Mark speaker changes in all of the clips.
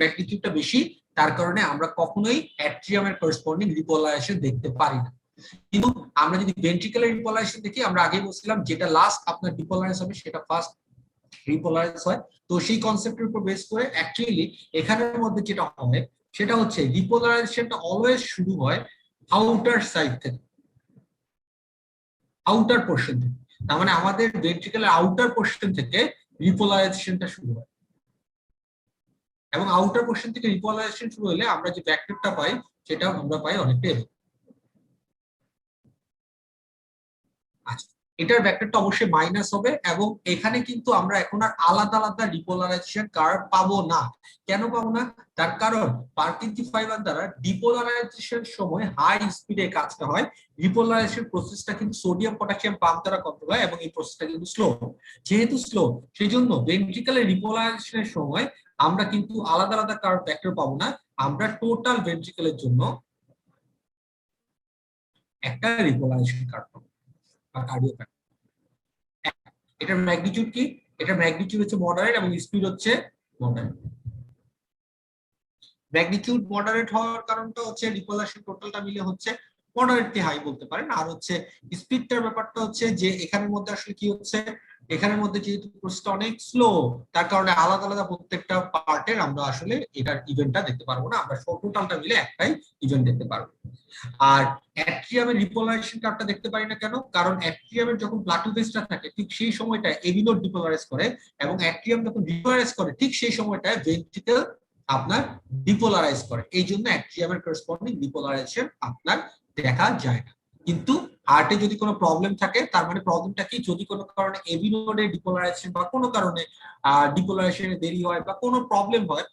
Speaker 1: ম্যাগনিটিউডটা বেশি, তার কারণে আমরা কখনোই অ্যাট্রিয়ামের করেসপন্ডিং রিপোলারাইজেশন দেখতে পারি না। কিন্তু আমরা যদি ভেন্ট্রিকুলার রিপোলারাইজেশন দেখি, আমরা আগে বলছিলাম যেটা লাস্ট আপনার ডিপোলারাইজ হবে সেটা ফার্স্ট রিপোলারাইজ হয়। তো সেই কনসেপ্টের উপর বেস করে অ্যাকচুয়ালি এখানের মধ্যে যেটা হয় সেটা হচ্ছে রিপোলারাইজেশনটা অলওয়েজ শুরু হয় আউটার সাইড থেকে, আউটার পোর্শন থেকে। তার মানে আমাদের ভেন্ট্রিকুলার আউটার পোর্শন থেকে রিপোলারাইজেশনটা শুরু হয়, এবং আউটার পোর্শন থেকে রিপোলারাইজেশন শুরু হলে আমরা যে ভেক্টরটা পাই সেটা আমরা পাই অনেকটা এরকম। আচ্ছা, এটার ভেক্টরটা অবশ্যই মাইনাস হবে, এবং এখানে কিন্তু আমরা এখন আর আলাদা আলাদা ডিপোলারাইজেশন কার্ভ পাবো না। কেন পাবো না? তার কারণ পারকিনসি ফাইবার দ্বারা ডিপোলারাইজেশন সময় হাই স্পিডে কাজটা হয়। রিপোলারাইজেশন প্রসেসটা কিন্তু সোডিয়াম পটাশিয়াম পাম্প দ্বারা কন্ট্রোল হয়, এবং এই প্রসেসটা কিন্তু স্লো। যেহেতু স্লো, সেই জন্য ভেন্ট্রিকুলার রিপোলারাইজেশনের সময় আমরা কিন্তু আলাদা আলাদা কার্ভ ভেক্টর পাবো না, আমরা টোটাল ভেন্ট্রিকুলের জন্য একটা রিপোলারাইজেশন কার্ভ পাবো বা কার্ডিও কার্ভ। এটার ম্যাগনিটিউড কি? এটার ম্যাগনিটিউড হচ্ছে মডারেট এবং স্পিড হচ্ছে মডারেট। ম্যাগনিটিউড মডারেট হওয়ার কারণটা হচ্ছে রিপোলারেশন টোটালটা মিলে হচ্ছে মডারেটলি হাই বলতে পারেন। আর হচ্ছে স্পিডটার ব্যাপারটা হচ্ছে যে এখানের মধ্যে আসলে কি হচ্ছে, এখানের মধ্যে যেহেতু প্রসেসটা অনেক স্লো, তার কারণে আলাদা আলাদা প্রত্যেকটা পার্টের আমরা আসলে এটার ইভেন্টটা দেখতে পারবো না, আমরা টোটালটা মিলে একটাই ইভেন্ট দেখতে পারবো। আর অ্যাট্রিয়ামের রিপোলারাইজেশন কার্ভটা দেখতে পারি না কেন? কারণ অ্যাট্রিয়ামের যখন প্লাটো ফেজটা থাকে ঠিক সেই সময়টা এবি নোড ডিপোলারাইজ করে, এবং অ্যাট্রিয়াম যখন রিপোলারাইজ করে ঠিক সেই সময়টায় ভেন্ট্রিকেল আপনার ডিপোলারাইজ করে। এই জন্য অ্যাট্রিয়ামের করেসপন্ডিং ডিপোলারাইজেশন আপনার দেখা যায় না। কিন্তু হার্টে যদি কোনো প্রবলেম থাকে, তার মানে প্রবলেমটা কি, যদি কোনো কারণে এবি নোডে ডিপোলারাইজেশন বা কোনো কারণে ডিপোলারাইজেশনে দেরি হয় বা কোনো প্রবলেম হয়,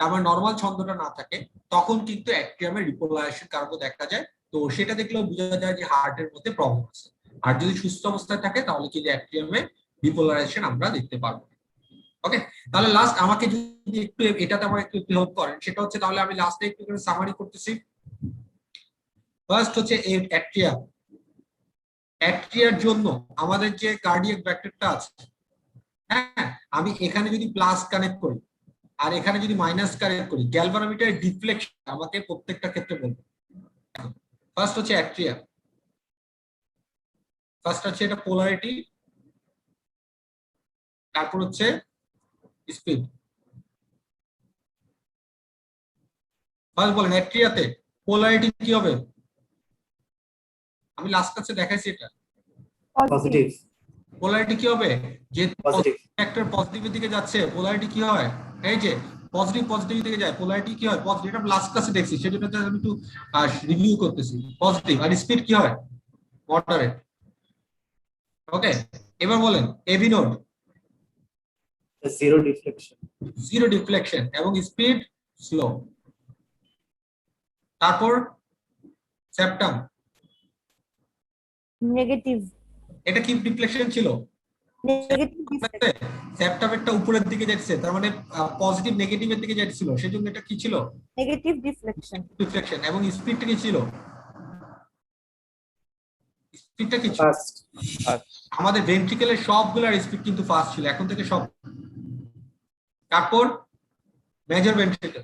Speaker 1: আমার নরমাল ছন্দটা না থাকে, তখন কিন্তু অ্যাট্রিয়ামের রিপোলারাইজেশন কার্ভ দেখা যায়। তো সেটা দেখলেও বোঝা যায় যে হার্টের মধ্যে প্রবলেম আছে। আর যদি সুস্থ অবস্থায় থাকে তাহলে কিন্তু অ্যাট্রিয়ামের রিপোলারাইজেশন আমরা দেখতে পারবো। ওকে, তাহলে লাস্ট আমাকে যদি একটু এটাতে আমার একটু হেল্প করেন, সেটা হচ্ছে তাহলে আমি লাস্টে একটু করে সামারি করতেছি। ফার্স্ট হচ্ছে অ্যাট্রিয়া। অ্যাট্রিয়ার জন্য আমাদের যে কার্ডিয়াক ভেক্টরটা আছে, হ্যাঁ, আমি এখানে যদি প্লাস কানেক্ট করি আর এখানে যদি মাইনাস কানেক্ট করি, গ্যালভানোমিটারের ডিফ্লেকশন আমাকে প্রত্যেকটা ক্ষেত্রে বলবে। ফার্স্ট হচ্ছে অ্যাট্রিয়া, ফার্স্ট হচ্ছে এটা পোলারিটি, তারপর হচ্ছে স্পিড। ফার্স্ট বলেন অ্যাট্রিয়াতে পোলারিটি কি হবে? আমি লাস্ট কাছে দেখাইছি এটা
Speaker 2: পজিটিভ।
Speaker 1: পোলারিটি কি হবে? যে
Speaker 2: পজিটিভ
Speaker 1: ফ্যাক্টর পজিটিভের দিকে যাচ্ছে, পোলারিটি কি হয়? এই যে পজিটিভ পজিটিভ দিকে যায়, পোলারিটি কি হয়? পজিটিভ। এটা লাস্ট ক্লাসে দেখছি, সেজন্য আমি একটু রিভিউ করতেছি। পজিটিভ। আর স্পিড কি হয়? মডারেট। ওকে, এবার বলেন AV node
Speaker 2: zero deflection.
Speaker 1: Zero deflection এবং স্পিড স্লো। তারপর সেপ্টাম
Speaker 3: নেগেটিভ।
Speaker 1: এটা কি ডিফ্লেকশন ছিল?
Speaker 3: নেগেটিভ
Speaker 1: সেপ্টামেরটা উপরের দিকে যাচ্ছে, তার মানে পজিটিভ নেগেটিভের দিকে যাচ্ছিল, সেজন্য এটা কি ছিল?
Speaker 3: Negative deflection.
Speaker 1: ডিফ্লেকশন। এবং স্পিডটা কি ছিল? স্পিডটা কি ছিল?
Speaker 2: ফার্স্ট।
Speaker 1: আমাদের ভেন্ট্রিকেলের সবগুলোর স্পিড কিন্তু ফাস্ট ছিল, এখন থেকে সব। তারপর মেজর ভেন্ট্রিকেল,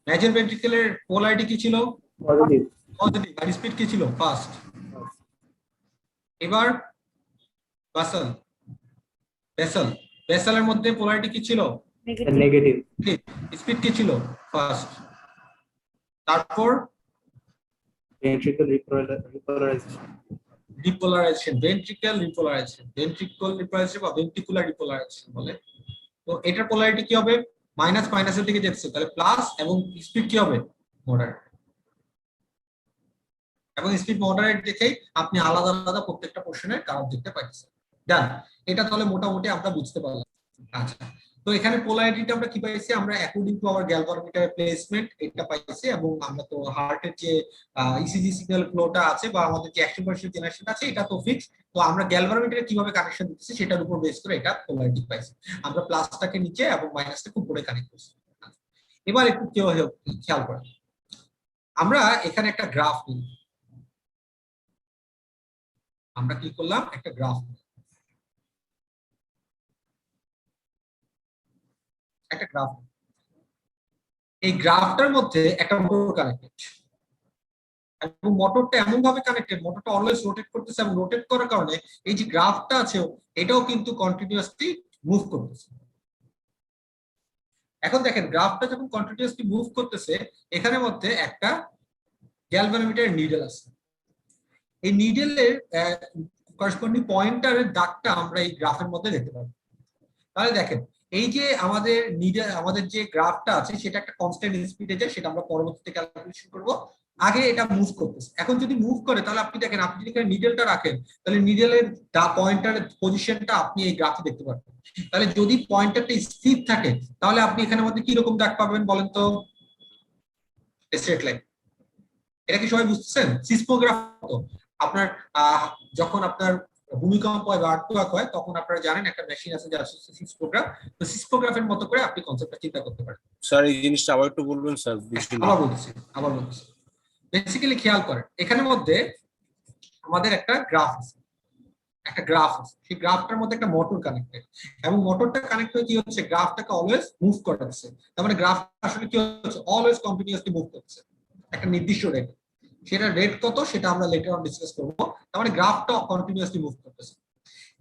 Speaker 1: মেজর ভেন্ট্রিকেলের পোলারিটি কি ছিল?
Speaker 2: পজিটিভ।
Speaker 1: পজিটিভ। আর স্পিড কি ছিল? ফাস্ট। এবার ভাসেল, ভেসেল, ভেসেলের মধ্যে পোলারিটি কি ছিল?
Speaker 2: নেগেটিভ।
Speaker 1: স্পিড কি ছিল? ফাস্ট। তারপর
Speaker 2: ventricle repolarization.
Speaker 1: Repolarization, ventricle repolarization, ventricle repolarization বা ভেন্ট্রিকুলার রিপোলারাইজেশন বলে। তো এটার পোলারিটি কি হবে? মাইনাস মাইনাসের দিকে যাচ্ছে, তাহলে প্লাস, এবং স্পিড কি হবে? মডারেট। এবং স্পিড মডারেট দেখেই আপনি আলাদা আলাদা প্রত্যেকটা পোর্শনের কার্ভ দেখতে পাচ্ছেন। ডান, এটা তাহলে মোটামুটি আমরা বুঝতে পারলাম। আচ্ছা, তো এখানে পোলারিটিটা আমরা কি পাইছি? আমরা according to our galvanometer placement এটা পাইছি, এবং আমরা তো হার্টের যে ইসিজি সিগন্যাল ফ্লোটা আছে বা আমাদের যে অ্যাকিউপারেশন জেনারেশন আছে এটা তো ফিক্সড। তো আমরা গ্যালভানোমিটারে কিভাবে কানেকশন দিতেছি সেটার উপর বেস করে এটা পোলারিটি পাইছি। আমরা প্লাসটাকে নিচে এবং মাইনাসটাকে উপরে কানেক্ট করছি। এবার একটু খেয়াল করেন, আমরা এখানে একটা গ্রাফ নিই। আমরা কি করলাম? একটা গ্রাফ। একটা গ্রাফ, এই গ্রাফটার মধ্যে একটা মোটর কানেক্টেড এবং মোটরটা এমন ভাবে কানেক্টেড, মোটরটা অলওয়েজ রোটেট করতেছে এবং রোটেট করার কারণে এই যে গ্রাফটা আছে এটাও কিন্তু কন্টিনিউয়াসলি মুভ করতেছে। এখন দেখেন গ্রাফটা যখন কন্টিনিউয়াসলি মুভ করতেছে এখানের মধ্যে একটা গ্যালভানোমিটার নিডল আছে, এই নিডলের করেসপন্ডিং পয়েন্টারের দাগটা আমরা এই গ্রাফের মধ্যে দেখতে পাবো। তাহলে দেখেন এই যে আমাদের নিডল, আমাদের যে গ্রাফটা আছে সেটা একটা কনস্ট্যান্ট স্পিডে যায়, সেটা আমরা পরবর্তীতে ক্যালকুলেশন করব। আগে এটা মুভ করতেছে, এখন যদি মুভ করে তাহলে আপনি দেখেন, আপনি যদি এখানে নিডলটা রাখেন তাহলে নিডলের পয়েন্টারের পজিশনটা আপনি এই গ্রাফে দেখতে পারবেন। তাহলে যদি পয়েন্টারটা স্থির থাকে তাহলে আপনি এখানের মধ্যে কি রকম দাগ পাবেন বলেন তো? Straight line. এটা কি সবাই বুঝতেছেন? সিসমোগ্রাফ তো আপনার যখন আপনার ভূমিকম্প হয় বা আর্থকোয়েক হয় তখন আপনারা জানেন একটা মেশিন আছে যা সিসমোগ্রাফ, তো সিসমোগ্রাফের মতো করে আপনি কনসেপ্টটা চিন্তা করতে পারেন।
Speaker 4: স্যার এই জিনিসটা আবার একটু বলবেন স্যার?
Speaker 1: আবার বলছি বেসিক্যালি খেয়াল করেন এখানের মধ্যে আমাদের একটা গ্রাফ আছে, সেই গ্রাফটার মধ্যে একটা মোটর কানেক্টেড এবং মোটরটা কানেক্ট হয়ে কি হচ্ছে, গ্রাফটাকে অলওয়েজ মুভ করাচ্ছে। তার মানে গ্রাফ আসলে কি হচ্ছে, অলওয়েজ কন্টিনিউয়াসলি মুভ করছে একটা নির্দিষ্ট রেট। সেটা রেট কত সেটা আমরা লেটার অন ডিসকাস করব। তার মানে গ্রাফটা কন্টিনিউয়াসলি মুভ করতেছে।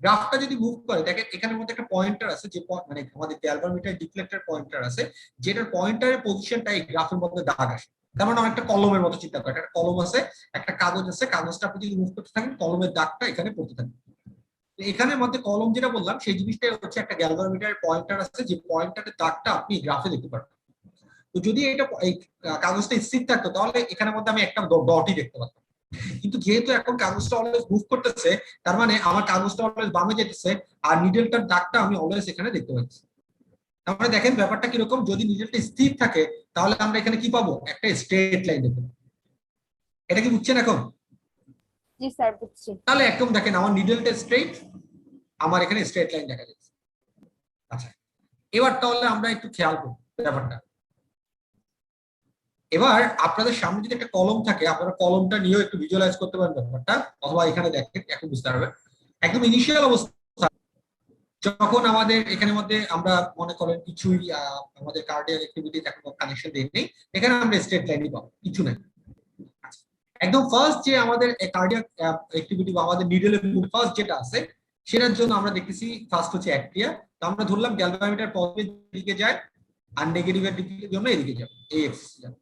Speaker 1: গ্রাফটা যদি মুভ করে দেখেন এখানের মধ্যে একটা পয়েন্টার আছে, যে মানে আমাদের গ্যালভানোমিটার ডিফ্লেক্টর পয়েন্টার আছে, যেটার পয়েন্টারের পজিশনটা এই গ্রাফের মধ্যে দাগ আসে। তার মানে অনেকটা কলমের মতো চিন্তা করে, একটা কলম আছে, একটা কাগজ আছে, কাগজটা আপনি যদি মুভ করতে থাকেন কলমের দাগটা এখানে পড়তে থাকে। এখানের মধ্যে কলম যেটা বললাম সেই জিনিসটা হচ্ছে একটা গ্যালভানোমিটার পয়েন্টার আছে, যে পয়েন্টারের দাগটা আপনি গ্রাফে দেখতে পারবেন। তো যদি এটা এই কাগজটা স্থির থাকতো তাহলে এখানের মধ্যে আমি একটা ডটই দেখতে পারতাম, কিন্তু যেহেতু এখন কাগজটা অলওয়েজ মুভ করতেছে তার মানে আমার কাগজটা অলওয়েজ বামে যেতেছে আর নিডলটার দাগটা আমি অলওয়েজ এখানে দেখতে পাচ্ছি। তার মানে দেখেন ব্যাপারটা কিরকম, যদি নিডলটা স্থির থাকে তাহলে আমরা এখানে কি পাবো, একটা স্ট্রেট লাইন দেখতে পাবো। এটা কি বুঝছেন এখন?
Speaker 3: জি স্যার বুঝছি।
Speaker 1: তাহলে একদম দেখেন আমার নিডলটা স্ট্রেট, আমার এখানে স্ট্রেট লাইন দেখা যাচ্ছে। আচ্ছা এবার তাহলে আমরা একটু খেয়াল করব ব্যাপারটা। এবার আপনাদের সামনে যদি একটা কলম থাকে আপনারা কলমটা নিয়েও একটু ভিজুয়ালাইজ করতে পারেন ব্যাপারটা, অথবা এখানে দেখেন এখন বুঝতে পারবেন। একদম ইনিশিয়াল অবস্থা যখন আমাদের এখানের মধ্যে আমরা মনে করেন কিছুই আমাদের কার্ডিয়াক অ্যাক্টিভিটি এখন কানেকশন দেয়নি, এখানে আমরা স্ট্রেট লাইনই পাবো, কিছু নাই। একদম ফার্স্ট যে আমাদের কার্ডিয়াক অ্যাক্টিভিটি বা আমাদের নিডলের ফার্স্ট যেটা আছে সেটার জন্য আমরা দেখতেছি ফার্স্ট হচ্ছে অ্যাট্রিয়া। তো আমরা ধরলাম গ্যালভানোমিটার পজিটিভ দিকে যায় আর নেগেটিভের দিকের জন্য এদিকে যাবে, এই এক্সিস যাবে।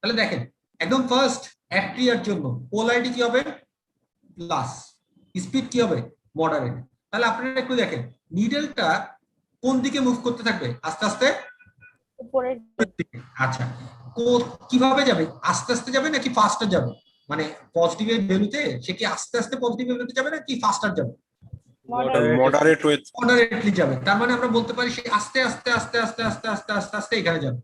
Speaker 1: তাহলে দেখেন একদম ফার্স্ট অ্যাট্রিয়ার জন্য পোলারিটি কি হবে, প্লাস, স্পিড কি হবে, মডারেট। তাহলে আপনারা একটু দেখেন নিডলটা কোন দিকে মুভ করতে থাকবে, আস্তে আস্তে
Speaker 3: উপরের
Speaker 1: দিকে। আচ্ছা কিভাবে যাবে, আস্তে আস্তে যাবে নাকি ফাস্টার যাবে, মানে পজিটিভের ভ্যালুতে সে কি আস্তে আস্তে পজিটিভ ভ্যালুতে যাবে নাকি ফাস্টার যাবে?
Speaker 4: মডারেট ওয়েট
Speaker 1: মডারেটলি যাবে। তার মানে আমরা বলতে পারি সে আস্তে আস্তে আস্তে আস্তে আস্তে আস্তে আস্তে আস্তে এখানে যাবে।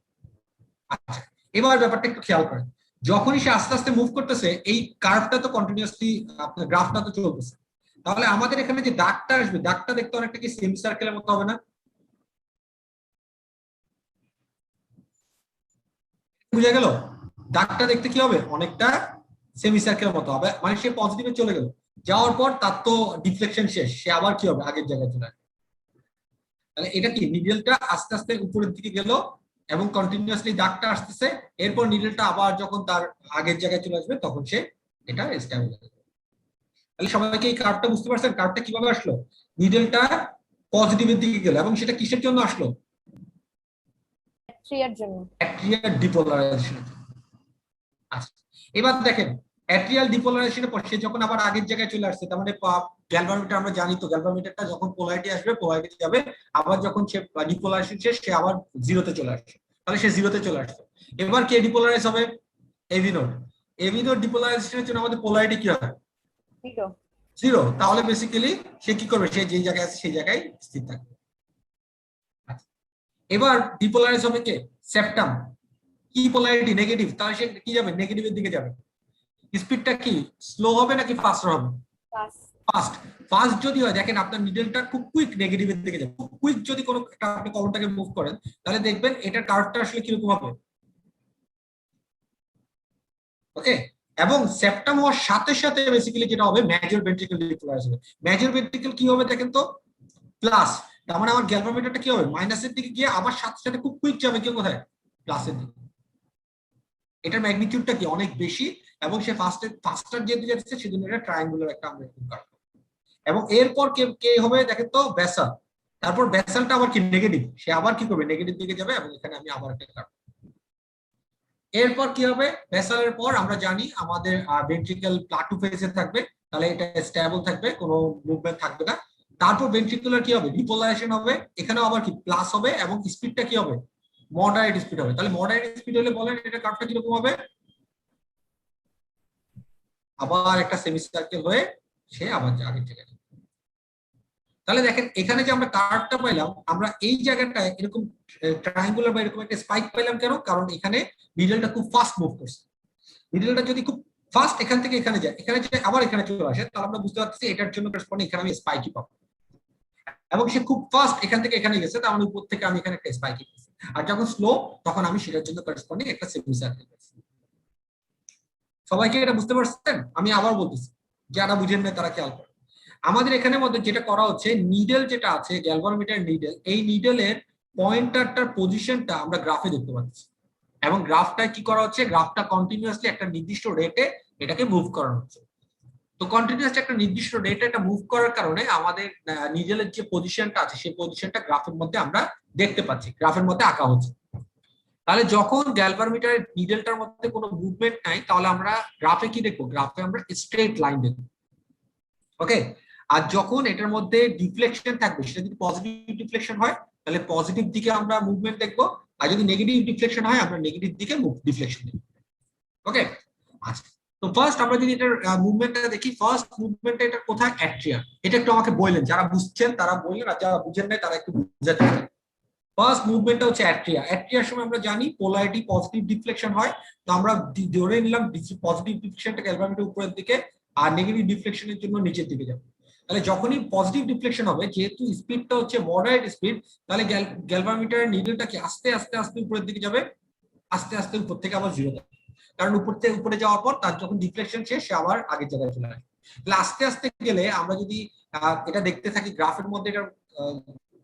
Speaker 1: আচ্ছা এবার ব্যাপারটা একটু খেয়াল করেন, যখনই সে আস্তে আস্তে মুভ করতেছে এই কার্ভটা তো কন্টিনিউয়াসলি আপনার গ্রাফটা তো চলতেছে, তাহলে আমাদের এখানে যে দাগটা আসবে দাগটা দেখতে অনেকটা কি সেমি সার্কেলের মতো হবে না? বুঝা গেল? দাগটা দেখতে কি হবে, অনেকটা সেমি সার্কেলের মতো হবে, মানে সে পজিটিভে চলে গেল, যাওয়ার পর তার তো ডিফ্লেকশন শেষ, সে আবার কি হবে, আগের জায়গায় চলে আসবে। তাহলে এটা কি নিডলটা আস্তে আস্তে উপরের দিকে গেল এবং কন্টিনিউয়াসলি দাগটা আসতেছে, এরপর নিডলটা আবার যখন তার আগের জায়গায় চলে আসবে তখন সে এটা স্ট্যাবল হবে। তাহলে সবাইকে এই কার্ভটা বুঝতে পারছেন, কার্ভটা কিভাবে আসলো, নিডলটা পজিটিভের দিকে গেল এবং সেটা কিসের জন্য আসলো,
Speaker 3: অ্যাট্রিয়ার জন্য,
Speaker 1: অ্যাট্রিয়াল ডিপোলারাইজেশন। আচ্ছা এবার দেখেন অ্যাট্রিয়াল ডিপোলারাইজেশনের পর সে যখন আবার আগের জায়গায় চলে আসছে, তার মানে গ্যালভানোমিটার আমরা জানি তো গ্যালভানোমিটারটা যখন পোলারিটি আসবে পোলারিটি যাবে, আবার যখন সে ডিপোলারাইজেশন শেষ সে আবার জিরোতে চলে আসছে, তাহলে সে জিরোতে চলে আসছে। এবার কে ডিপোলারাইজ হবে, এভি নোড। এভি নোড ডিপোলারাইজেশনের জন্য আমাদের পোলারিটি কি হবে,
Speaker 3: জিরো।
Speaker 1: জিরো। তাহলে বেসিক্যালি সে কি করবে, সে যে জায়গায় আছে সেই জায়গায় স্থির থাকবে। এবার ডিপোলারাইজ হবে কে, সেপ্টাম। কি পোলারিটি নেগেটিভ, তাহলে সে কি যাবে, নেগেটিভের দিকে যাবে। স্পিডটা কি স্লো হবে নাকি ফাস্ট হবে, ফাস্ট। ফাস্ট যদি হয় দেখেন আপনার নিডলটা খুব কুইক নেগেটিভের দিকে যাবে, খুব কুইক যদি কোনো আপনি কলমটাকে মুভ করেন তাহলে দেখবেন এটার কার্ভটা আসলে কিরকম হবে, ওকে। এবং সেপ্টাম হওয়ার সাথে সাথে বেসিক্যালি যেটা হবে মেজর ভেন্ট্রিকল ডিপোলারাইজ হবে। মেজর ভেন্ট্রিকল কি হবে দেখেন তো, প্লাস। তার মানে আমার গ্যালভানোমিটারটা কি হবে, মাইনাসের দিকে গিয়ে আবার সাথে সাথে খুব কুইক যাবে কি কোথায়, প্লাসের দিকে। এটার ম্যাগনিটিউডটা কি অনেক বেশি, এবং সে ফাস্টার যেহেতু যাচ্ছে সেজন্য এটা ট্রায়াঙ্গুলার একটা আমরা এরকম কাটবো। এবং এরপর কে কে হবে দেখেন তো, বেসাল। তারপর বেসালটা আবার কি নেগেটিভ, সে আবার কি করবে, নেগেটিভ দিকে যাবে, এবং এখানে আমি আবার একটা কাটবো। এরপর কি হবে, বেসালের পর আমরা জানি আমাদের ভেন্ট্রিকল প্লাটু ফেজে থাকবে, তাহলে এটা স্টেবল থাকবে, কোনো মুভমেন্ট থাকবে না। তারপর ভেন্ট্রিকুলার কি হবে, ডিপোলারাইজেশন হবে, এখানেও আবার কি প্লাস হবে, এবং স্পিডটা কি হবে, মডারেট স্পিড হবে। তাহলে মডারেট স্পিড হলে বলেন এটা কার্ভটা কিরকম হবে, আবার একটা সেমি সার্কেল হয়ে সে আবার আগের জায়গায়। তাহলে দেখেন এখানে যে আমরা কার্ভটা পাইলাম, আমরা এই জায়গাটা এরকম ট্রায়াঙ্গুলার বা এরকম একটা স্পাইক পাইলাম কেন, কারণ এখানে নিডলটা খুব ফাস্ট মুভ করছে। নিডলটা যদি খুব ফাস্ট এখান থেকে এখানে যায়, এখানে যে আবার এখানে চলে আসে, তাহলে আমরা বুঝতে পারছি এটার জন্য করেসপন্ডিং এখানে আমি স্পাইকই পাবো। এবং সে খুব ফাস্ট এখান থেকে এখানে গেছে, তার মানে উপর থেকে আমি এখানে একটা স্পাইকই পাচ্ছি। আর যখন স্লো তখন আমি সেটার জন্য করেসপন্ডিং একটা সেমি সার্কেল পাচ্ছি। সবাইকে এটা বুঝতে পারছেন? আমি আবার বলতেছি, যারা বুঝেন না তারা খেয়াল করেন। আমাদের এখানে মধ্যে যেটা করা হচ্ছে, নিডল যেটা আছে গ্যালভানোমিটার নিডল, এই নিডলের পয়েন্টারটার পজিশনটা আমরা গ্রাফে দেখতে পাচ্ছি, এবং গ্রাফটা কি করা হচ্ছে, গ্রাফটা কন্টিনিউয়াসলি একটা নির্দিষ্ট রেটে এটাকে মুভ করানো হচ্ছে। তো কন্টিনিউয়াসলি একটা নির্দিষ্ট রেটে এটা মুভ করার কারণে আমাদের নিডলের যে পজিশনটা আছে সেই পজিশনটা গ্রাফের মধ্যে আমরা দেখতে পাচ্ছি, গ্রাফের মধ্যে আঁকা হচ্ছে। তাহলে যখন গ্যালভানোমিটারের নিডলটার মধ্যে কোনো মুভমেন্ট নাই, তাহলে আমরা গ্রাফে কি দেখবো, গ্রাফে আমরা স্ট্রেট লাইন দেখবো। ওকে, আর যখন এটার মধ্যে ডিফ্লেকশন থাকবে, সেটা যদি পজিটিভ ডিফ্লেকশন হয় তাহলে পজিটিভ দিকে আমরা মুভমেন্ট দেখবো, আর যদি নেগেটিভ ডিফ্লেকশন হয় আমরা নেগেটিভ দিকে ডিফ্লেকশন দেখবো। ওকে, আচ্ছা, তো ফার্স্ট আমরা যদি এটার মুভমেন্টটা দেখি, ফার্স্ট মুভমেন্টটা এটা কোথায়, অ্যাট্রিয়াম। এটা একটু আমাকে বললেন, যারা বুঝছেন তারা বললেন, আর যারা বুঝেন নাই তারা একটু বুঝাতে পারেন। ফার্স্ট মুভমেন্টটা হচ্ছে অ্যাট্রিয়া। অ্যাট্রিয়ার সময় আমরা জানি পোলারিটি পজিটিভ ডিফ্লেকশন হয়, তো আমরা ধরে নিলাম পজিটিভ ডিফ্লেকশনটা গ্যালভানোমিটার উপরের দিকে, আর নেগেটিভ ডিফ্লেকশনের জন্য নিচের দিকে যাবে। তাহলে যখনই পজিটিভ ডিফ্লেকশন হবে, যেহেতু স্পিডটা হচ্ছে মডারেট স্পিড, তাহলে গ্যালভানোমিটারের নিডলটা কি আস্তে আস্তে আস্তে উপরের দিকে যাবে, আস্তে আস্তে উপর থেকে আবার জিরো যাবে, কারণ উপর থেকে উপরে যাওয়ার পর তার যখন ডিফ্লেকশন শেষ সে আবার আগের জায়গায় চলে আসবে। তাহলে আস্তে আস্তে গেলে আমরা যদি এটা দেখতে থাকি গ্রাফের মধ্যে, এটা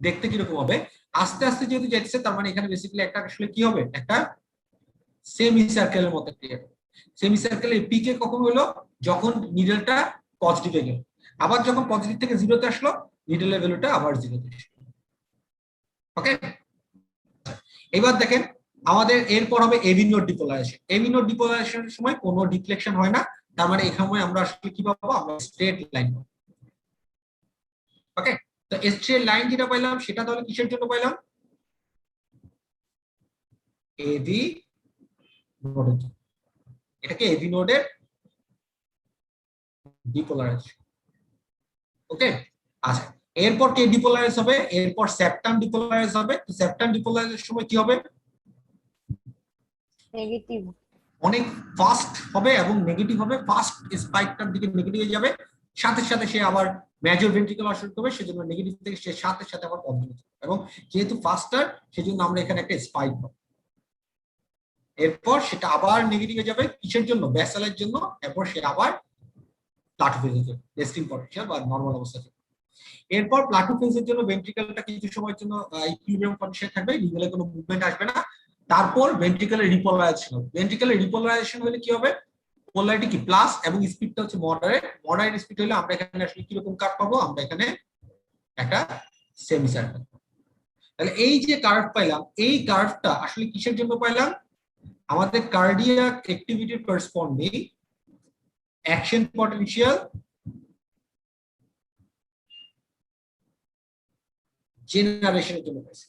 Speaker 1: দেখতে কিরকম হবে, আস্তে আস্তে যেহেতু যাচ্ছে, তার মানে এখানে বেসিক্যালি একটা আসলে কি হবে, একটা সেমি সার্কেলের মতো ক্রিয়েট হবে। সেমি সার্কেলের পিকে কখন হলো, যখন নিডলটা পজিটিভে গেল, আবার যখন পজিটিভ থেকে জিরোতে আসলো, নিডলের ভ্যালুটা আবার জিরোতে আসলো। ওকে, এবার দেখেন আমাদের এরপর হবে AV node depolarisation. AV node ডিপোলারাইজেশনের সময় কোনো ডিফ্লেকশন হয় না, তার মানে এখানে আমরা আসলে কি পাবো, আমরা স্ট্রেট লাইন পাবো। ওকে, তো স্ট্রেট লাইন যেটা পাইলাম সেটা তাহলে কিসের জন্য পাইলাম, এভি নোডের জন্য। এটাকে এভি নোডের ডিপোলারাইজেশন। ওকে, আচ্ছা, এরপর কে ডিপোলারাইজ হবে, এরপর সেপ্টাম ডিপোলারাইজ হবে। তো সেপ্টাম ডিপোলারাইজের সময় কি হবে,
Speaker 3: নেগেটিভ।
Speaker 1: অনেক ফাস্ট হবে এবং নেগেটিভ হবে, ফাস্ট স্পাইকটার দিকে নেগেটিভে যাবে, সাথে সাথে সে আবার মেজর ভেন্ট্রিকল অসুখ হবে, সেজন্য নেগেটিভ থেকে সে সাথে সাথে আবার পজিটিভ, এবং যেহেতু ফাস্টার সেজন্য আমরা এখানে একটা স্পাইক পাবো। এরপর সেটা আবার নেগেটিভে যাবে, কিসের জন্য, ব্যাসালের জন্য, এরপর সে আবার প্লাটু ফেজে যাবে, রেস্টিং পটেনশিয়াল বা নরমাল অবস্থা থেকে। এরপর প্লাটু ফেজের জন্য ভেন্ট্রিকলটা কিছু সময়ের জন্য ইকুইলিব্রিয়াম কন্ডিশনে থাকবে, নিডলে কোনো মুভমেন্ট আসবে না। তারপর ভেন্ট্রিকলের রিপোলারাইজেশন হবে। ভেন্ট্রিকলের রিপোলারাইজেশন হলে কি হবে, পোলারিটি কি প্লাস এবং স্পিডটা হচ্ছে মডারেট। মডারেট স্পিড হলে আমরা এখানে আসলে কি রকম কার্ভ পাবো, আমরা এখানে একটা সেমি সার্কেল। তাহলে এই যে কার্ভ পাইলাম, এই কার্ভটা আসলে কিসের জন্য পাইলাম, আমাদের কার্ডিয়াক অ্যাক্টিভিটির করেসপন্ডিং অ্যাকশন পটেনশিয়াল জেনারেশনের জন্য পাইছি,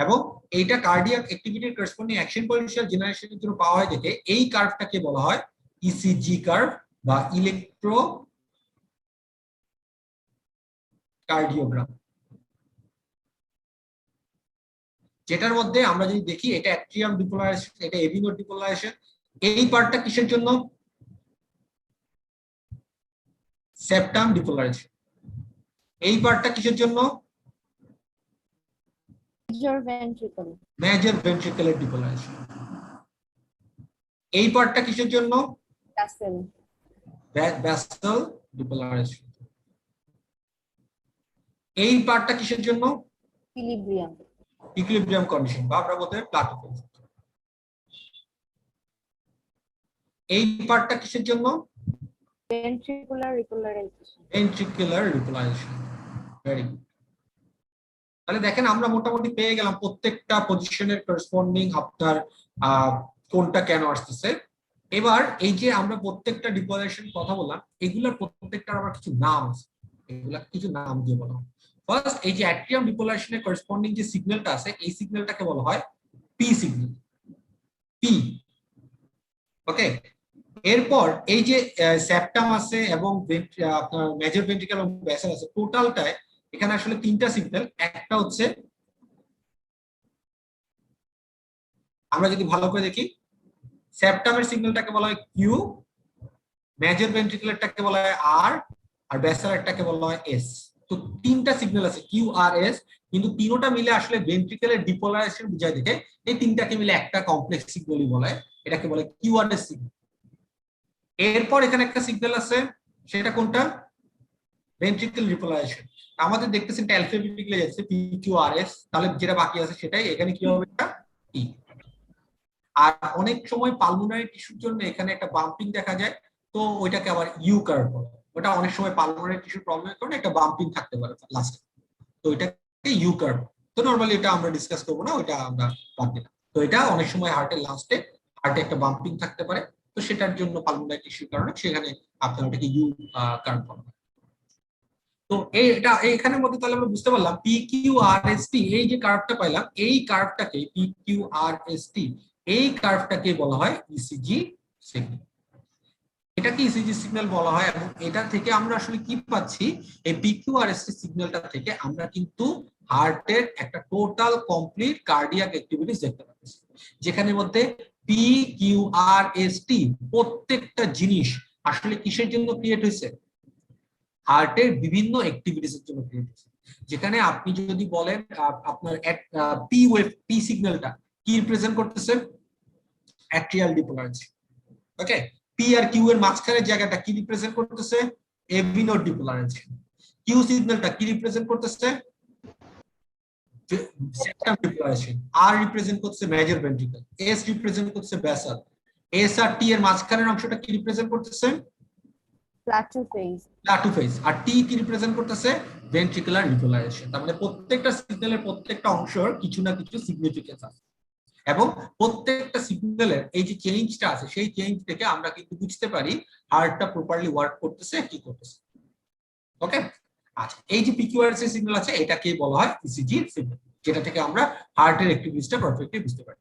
Speaker 1: এবং এইটা কার্ডিয়াক অ্যাক্টিভিটির করেসপন্ডিং অ্যাকশন পটেনশিয়াল জেনারেশনের জন্য পাওয়া হয় দেখে এই কার্ভটাকে বলা হয় ইসিজি কার্ভ বা ইলেকট্রো কার্ডিওগ্রাম, যেটার মধ্যে আমরা যদি দেখি এটা অ্যাট্রিয়াম ডিপোলারাইজেশন, এটা এভি নোড ডিপোলারাইজেশন। এই পার্টটা কিসের জন্য, সেপ্টাম ডিপোলারাইজেশন। এই পার্টটা কিসের জন্য,
Speaker 3: major ventricle.
Speaker 1: Major ventricular depolarisation. এই পার্টটা কিসের জন্য,
Speaker 3: ব্যাসেল।
Speaker 1: Basal depolarisation. এই পার্টটা কিসের জন্য,
Speaker 3: Equilibrium.
Speaker 1: ইকুইলিব্রিয়াম কন্ডিশন বা আমরা বলতে পারি প্লাটো ফেজ। এই পার্টটা কিসের জন্য?
Speaker 3: Ventricular repolarization.
Speaker 1: Ventricular repolarization. Very good. তাহলে দেখেন আমরা মোটামুটি পেয়ে গেলাম প্রত্যেকটা পজিশনের করেসপন্ডিং আপনার কোনটা কেন আসতেছে। এবার এই যে আমরা প্রত্যেকটা ডিপোলারাইজেশন কথা বললাম, এগুলোর প্রত্যেকটার আবার কিছু নাম আছে, এগুলা কিছু নাম দিয়ে বলা হয়। ফার্স্ট এই যে অ্যাট্রিয়াম ডিপোলারাইজেশনের করেসপন্ডিং যে সিগন্যালটা আছে, এই সিগন্যালটাকে বলা হয় পি সিগন্যাল, পি। ওকে, এরপর এই যে সেপ্টাম আছে এবং আপনার মেজর ভেন্ট্রিকল এবং ভেসেল আছে, টোটালটায় এখানে আসলে তিনটা সিগন্যাল। একটা হচ্ছে, আমরা যদি ভালো করে দেখি, সেপ্টামের সিগন্যালটাকে বলা হয় কিউ, মেজর ভেন্ট্রিকুলারটাকে বলা হয় আর, আর ভেসেলারটাকে বলা হয় এস। তো তিনটা সিগন্যাল আছে কিউ আর এস, কিন্তু তিনোটা মিলে আসলে ভেন্ট্রিকেলের ডিপোলারাইজেশন বুঝায় দেখে এই তিনটাকে মিলে একটা কমপ্লেক্স সিগন্যালই বলে, এটাকে বলে কিউ আর এস সিগন্যাল। এরপর এখানে একটা সিগন্যাল আছে, সেটা কোনটা? Ventricle repolarization. আমাদের দেখতেছেন এটা অ্যালফাবেটিক্যালি যাচ্ছে পি কিউ আর এস, তাহলে যেটা বাকি আছে সেটাই এখানে কি হবে, এটা ই। আর অনেক সময় পালমোনারি টিস্যুর জন্য এখানে একটা বাম্পিং দেখা যায়, তো ওইটাকে আবার ইউ কার্ভ বলে। ওটা অনেক সময় পালমোনারি টিস্যুর প্রবলেমের কারণে একটা বাম্পিং থাকতে পারে লাস্টে, তো এটাকে ইউ কার্ভ। তো নরমালি এটা আমরা ডিসকাস করবো না, ওইটা আমরা বাদ দিলাম। তো এটা অনেক সময় হার্টের লাস্টে হার্টে একটা বাম্পিং থাকতে পারে, তো সেটার জন্য পালমোনারি টিস্যুর কারণে সেখানে আপনার ওটাকে ইউ কার্ভ বলা হয়। তো এটা এখানের মধ্যে তাহলে আমরা বুঝতে পারলাম P Q R S T, এই যে কার্ভটা পাইলাম, এই কার্ভটাকে P Q R S T, এই কার্ভটাকে বলা হয় ইসিজি সিগন্যাল। এটাকে ইসিজি সিগন্যাল বলা হয়। এবং এটা থেকে আমরা আসলে কি পাচ্ছি, এই P Q R S T সিগন্যালটা থেকে আমরা কিন্তু হার্টের একটা টোটাল কমপ্লিট কার্ডিয়াক অ্যাক্টিভিটিস দেখতে পাচ্ছি, যেখানে মধ্যে P Q R S T প্রত্যেকটা জিনিস আসলে কিসের জন্য ক্রিয়েট হয়েছে? হার্টের বিভিন্ন অ্যাক্টিভিটিসের জন্য ক্রিয়েট হয়েছে। যেখানে আপনি যদি বলেন আপনার পি ওয়েভ, পি সিগন্যালটা কি রিপ্রেজেন্ট করতেছে? Atrial depolarisation. ওকে, পি আর কিউ এর মাঝখানের জায়গাটা কি রিপ্রেজেন্ট করতেছে? AV node depolarisation. কিউ সিগন্যালটা কি রিপ্রেজেন্ট করতেছে? Septum depolarisation. আর রিপ্রেজেন্ট করতেছে মেজর ভেন্ট্রিকল, এস রিপ্রেজেন্ট করতেছে ভেসেল, এস আর টি এর মাঝখানের অংশটা কি রিপ্রেজেন্ট করতেছে?
Speaker 3: Plateau phase.
Speaker 1: Plateau phase. আর টি কি রিপ্রেজেন্ট করতেছে? Ventricular repolarisation. তার মানে প্রত্যেকটা সিগন্যালের প্রত্যেকটা অংশের কিছু না কিছু সিগনিফিকেন্স আছে, এবং প্রত্যেকটা সিগন্যালের এই যে চেঞ্জটা আছে, সেই চেঞ্জ থেকে আমরা কিন্তু বুঝতে পারি হার্টটা প্রপারলি ওয়ার্ক করতেছে কি করতেছে। ওকে, আচ্ছা, এই যে পিকিউআরএস সিগন্যাল আছে, এটাকে বলা হয় ইসিজি সিগন্যাল, যেটা থেকে আমরা হার্টের অ্যাক্টিভিটিসটা পারফেক্টলি বুঝতে পারি।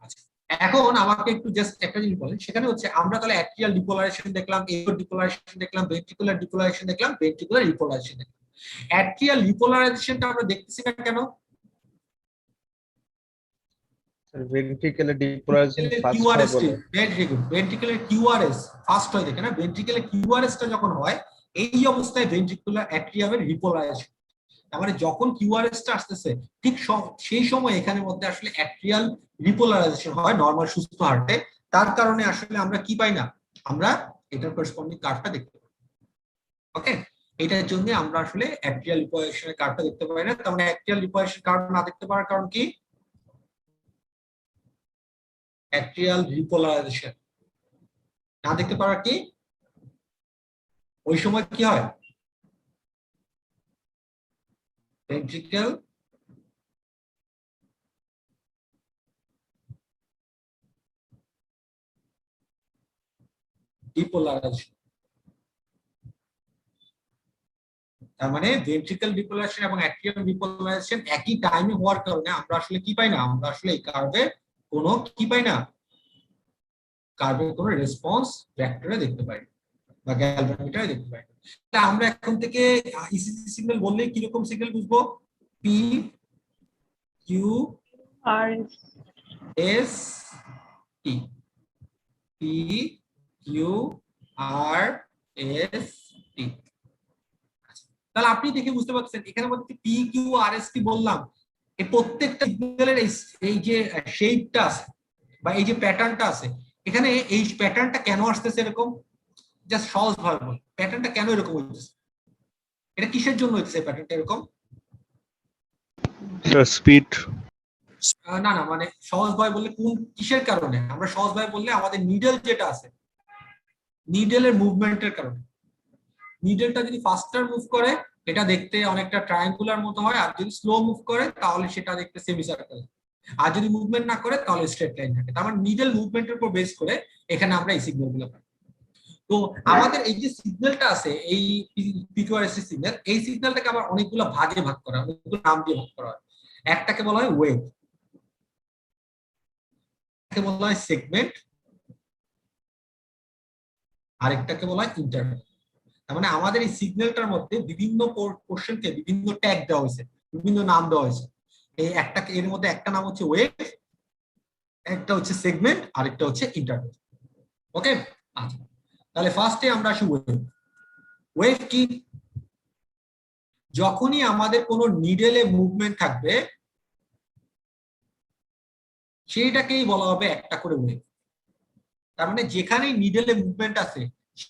Speaker 1: আচ্ছা, এখন আমাকে একটু জাস্ট একটা জিনিস বলেন, সেখানে হচ্ছে আমরা তাহলে অ্যাট্রিয়াল ডিপোলারাইজেশন দেখলাম, এপিড ডিপোলারাইজেশন দেখলাম, ভেন্ট্রিকুলার ডিপোলারাইজেশন দেখলাম, ভেন্ট্রিকুলার রিপোলারাইজেশন দেখলাম। অ্যাট্রিয়াল রিপোলারাইজেশনটা আমরা দেখতেছি না কেন?
Speaker 5: ভেন্ট্রিকেলে ডিপোলারাইজেশন ফাস্ট হয়
Speaker 1: কিউআরএস,
Speaker 5: বলে।
Speaker 1: Very good, ventricular QRS fast হয় দেখে না, ভেন্ট্রিকুলার কিউআরএসটা যখন হয় এই অবস্থায় ভেন্ট্রিকুলার অ্যাট্রিয়ামের রিপোলারাইজেশন। তার মানে যখন কিউআরএসটা আসতেছে ঠিক সেই সময় এখানে মধ্যে আসলে অ্যাট্রিয়াল রিপোলারাইজেশন হয় নরমাল সুস্থ হার্টে। তার কারণে আসলে আমরা কি পাই না, আমরা এটার করেসপন্ডিং কার্ভটা দেখতে পাই। ওকে, এটার জন্য আমরা আসলে অ্যাট্রিয়াল রিপোলারাইজেশনের কার্ভটা দেখতে পাই না। তার মানে অ্যাট্রিয়াল রিপোলারাইজেশন কার্ভ না দেখতে পাওয়ার কারণ কি? অ্যাট্রিয়াল রিপোলারাইজেশন না দেখতে পাওয়ার কি ওই সময় কি হয়? Ventricle depolarisation. তার মানে ভেন্ট্রিকেল ডিপোলারাইজেশন এবং অ্যাট্রিয়াল ডিপোলারাইজেশন একই টাইমে হওয়ার কারণে আমরা আসলে কি পাই না, আমরা আসলে এই কার্ভে কোনো কি পাই না, কার্ভের কোনো রেসপন্স ভেক্টরে দেখতে পাই বা গ্যালভানোমিটারে দেখতে পাই। তাহলে আমরা এখন থেকে ইসিজি সিগন্যাল বললে কি রকম সিগন্যাল বুঝবো? P Q
Speaker 3: R
Speaker 1: S T, P Q R S T. তাহলে আপনি দেখে বুঝতে পারছেন এখানে মধ্যে P Q R S T বললাম, এই প্রত্যেকটা সিগন্যালের এই যে শেপটা আছে বা এই যে প্যাটার্নটা আছে, এখানে এই প্যাটার্নটা কেন আসতেছে এরকম? জাস্ট সহজ ভাবে বল, প্যাটার্নটা কেন এরকম হইতেছে? এটা কিসের জন্য হইতেছে প্যাটার্নটা এরকম?
Speaker 5: Sir, speed.
Speaker 1: না না, মানে সহজ ভাবে বললে কোন কিসের কারণে? আমরা সহজ ভাবে বললে আমাদের নিডল যেটা আছে, নিডলের মুভমেন্টের কারণে। নিডলটা যদি ফাস্টার মুভ করে এটা দেখতে অনেকটা ট্রায়াঙ্গুলার মতো হয়, আর যদি স্লো মুভ করে তাহলে সেটা দেখতে সেমি সার্কেল, আর যদি মুভমেন্ট না করে তাহলে স্ট্রেট লাইন থাকে। তার মানে নিডল মুভমেন্টের উপর বেস করে এখানে আমরা এই সিগন্যালগুলো পাই। তো আমাদের এই যে সিগন্যালটা আছে, এই পিকিউআরএসটি সিগন্যাল, এই সিগন্যালটাকে আবার অনেকগুলো ভাগে ভাগ করা হয়, অনেকগুলো নাম দিয়ে ভাগ করা হয়। একটাকে বলা হয় ওয়েভ, একটাকে বলা হয় সেগমেন্ট, আরেকটাকে বলা হয় ইন্টারভ্যাল। তার মানে আমাদের এই সিগন্যালটার মধ্যে বিভিন্ন পোর্শনকে বিভিন্ন ট্যাগ দেওয়া হয়েছে, বিভিন্ন নাম দেওয়া হয়েছে। এই একটাকে, এর মধ্যে একটা নাম হচ্ছে ওয়েভ, একটা হচ্ছে সেগমেন্ট, আরেকটা হচ্ছে ইন্টারভ্যাল। ওকে, আচ্ছা তাহলে ফার্স্টে আমরা আসি ওয়েভ। ওয়েভ কি? যখনই আমাদের কোনো নিডেলে মুভমেন্ট থাকবে সেইটাকেই বলা হবে একটা করে ওয়েভ। তার মানে যেখানেই নিডেলে মুভমেন্ট আছে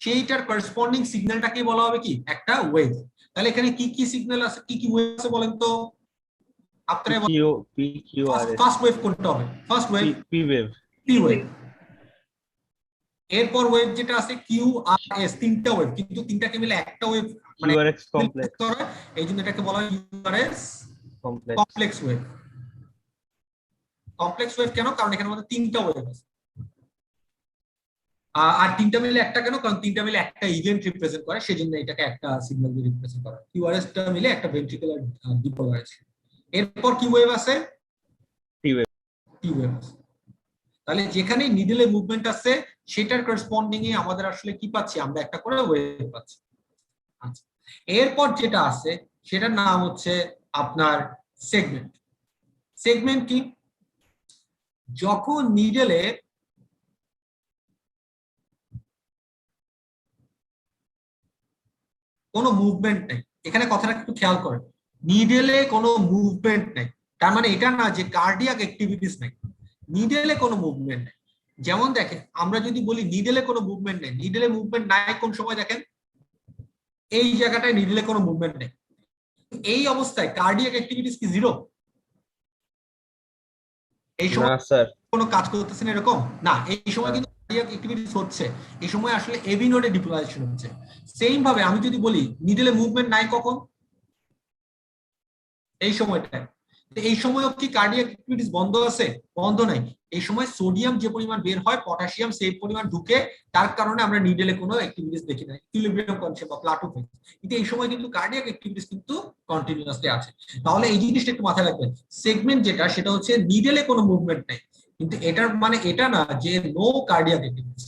Speaker 1: সেইটার করেসপন্ডিং সিগন্যালটাকেই বলা হবে কি একটা ওয়েভ। তাহলে এখানে কি কি সিগন্যাল আছে, কি কি ওয়েভ আছে বলেন তো আপনারা?
Speaker 5: PQRS.
Speaker 1: ফার্স্ট ওয়েভ কোনটা হবে? First wave
Speaker 5: P wave.
Speaker 1: P wave. এরপর ওয়েভ যেটা আছে কিউ আর এস, তিনটা ওয়েভ, কিন্তু তিনটাকে মিলে একটা ওয়েভ মানে
Speaker 5: QRX complex.
Speaker 1: এই জন্য এটাকে বলা হয় URS
Speaker 5: Complex.
Speaker 1: Complex wave. Complex wave কেন? কারণ এখানে আমাদের তিনটা ওয়েভ আছে। আর তিনটা মিলে একটা কেন? কারণ তিনটা মিলে একটা ইভেন্ট রিপ্রেজেন্ট করে, সেজন্য এটাকে একটা সিগন্যাল দিয়ে রিপ্রেজেন্ট করা হয়। কিউআরএস টা মিলে একটা ভেন্ট্রিকুলার ডিপোলারাইজেশন। এরপর কি ওয়েভ আছে?
Speaker 5: T wave.
Speaker 1: টি ওয়েভ আছে। তাহলে যেখানে নিডলে মুভমেন্ট আছে সেটার করেসপন্ডিং এ আমাদের আসলে কি পাচ্ছি? আমরা একটা করে ওয়েভ পাচ্ছি। আচ্ছা, এরপর যেটা আছে সেটার নাম হচ্ছে আপনার সেগমেন্ট। সেগমেন্ট কি? যখন নিডলে কোনো মুভমেন্ট নেই, এখানে কথাটা একটু খেয়াল করেন, নিডলে কোনো মুভমেন্ট নেই তার মানে এটা না যে কার্ডিয়াক অ্যাক্টিভিটিস নেই, নিডলে কোনো মুভমেন্ট নেই। যেমন দেখেন, আমরা যদি বলি নিডলে কোনো মুভমেন্ট নেই, নিডলে মুভমেন্ট নাই কোন সময়? দেখেন এই জায়গাটায় নিডলে কোনো মুভমেন্ট নেই, এই অবস্থায় কার্ডিয়াক অ্যাক্টিভিটিস কি জিরো? এই সময়
Speaker 5: না স্যার।
Speaker 1: কোনো কাজ করতেছেন এরকম না, এই সময় কিন্তু কার্ডিয়াক অ্যাক্টিভিটিস হচ্ছে। এই সময় আসলে এবি নোডে ডিপোলারাইজেশন হচ্ছে। সেম ভাবে আমি যদি বলি নিডলে মুভমেন্ট নাই কখন? এই সময়টায়। এই সময়ও কি কার্ডিয়াক অ্যাক্টিভিটিস বন্ধ আছে? বন্ধ নাই। এই সময় সোডিয়াম যে পরিমাণ বের হয়, পটাশিয়াম সেই পরিমাণ ঢুকে, তার কারণে আমরা নিডেলে কোনো অ্যাক্টিভিটিস দেখি না, ইকুইলিব্রিয়াম কনসেপ্ট বা প্লাটো ফেজ। কিন্তু এই সময় কিন্তু কার্ডিয়াক অ্যাক্টিভিটিস কিন্তু কন্টিনিউয়াসলি আছে। তাহলে এই জিনিসটা একটু মাথায় রাখবেন, সেগমেন্ট যেটা সেটা হচ্ছে নিডেলে কোনো মুভমেন্ট নাই, কিন্তু এটার মানে এটা না যে নো কার্ডিয়াক অ্যাক্টিভিটিস।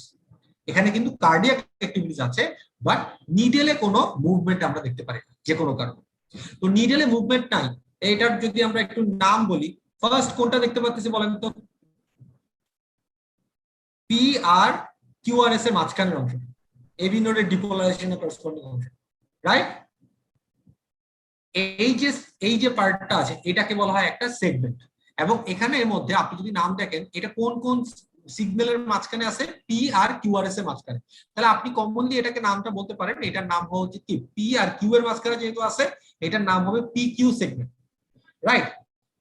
Speaker 1: এখানে কিন্তু কার্ডিয়াক অ্যাক্টিভিটিস আছে, বাট নিডেলে কোনো মুভমেন্ট আমরা দেখতে পারি না যে কোনো কারণে। তো নিডেলে মুভমেন্ট নাই, এটার যদি আমরা একটু নাম বলি, ফার্স্ট কোনটা দেখতে পাচ্ছি বলেন তো? পি আর কিউআরএস এর মাঝখানের অংশ, এবি নোডের ডিপোলারাইজেশনের করেসপন্ডিং অংশ, রাইট? এই যে পার্টটা আছে এটাকে বলা হয় একটা সেগমেন্ট। এবং এখানে এর মধ্যে আপনি যদি নাম দেখেন, এটা কোন কোন সিগন্যালের মাঝখানে আছে? পি আর কিউআরএস এর মাঝখানে। তাহলে আপনি কমনলি এটাকে নামটা বলতে পারেন, এটার নাম হচ্ছে কি, পি আর কিউ এর মাঝখানে যেহেতু আছে এটার নাম হবে পি কিউ সেগমেন্ট, রাইট?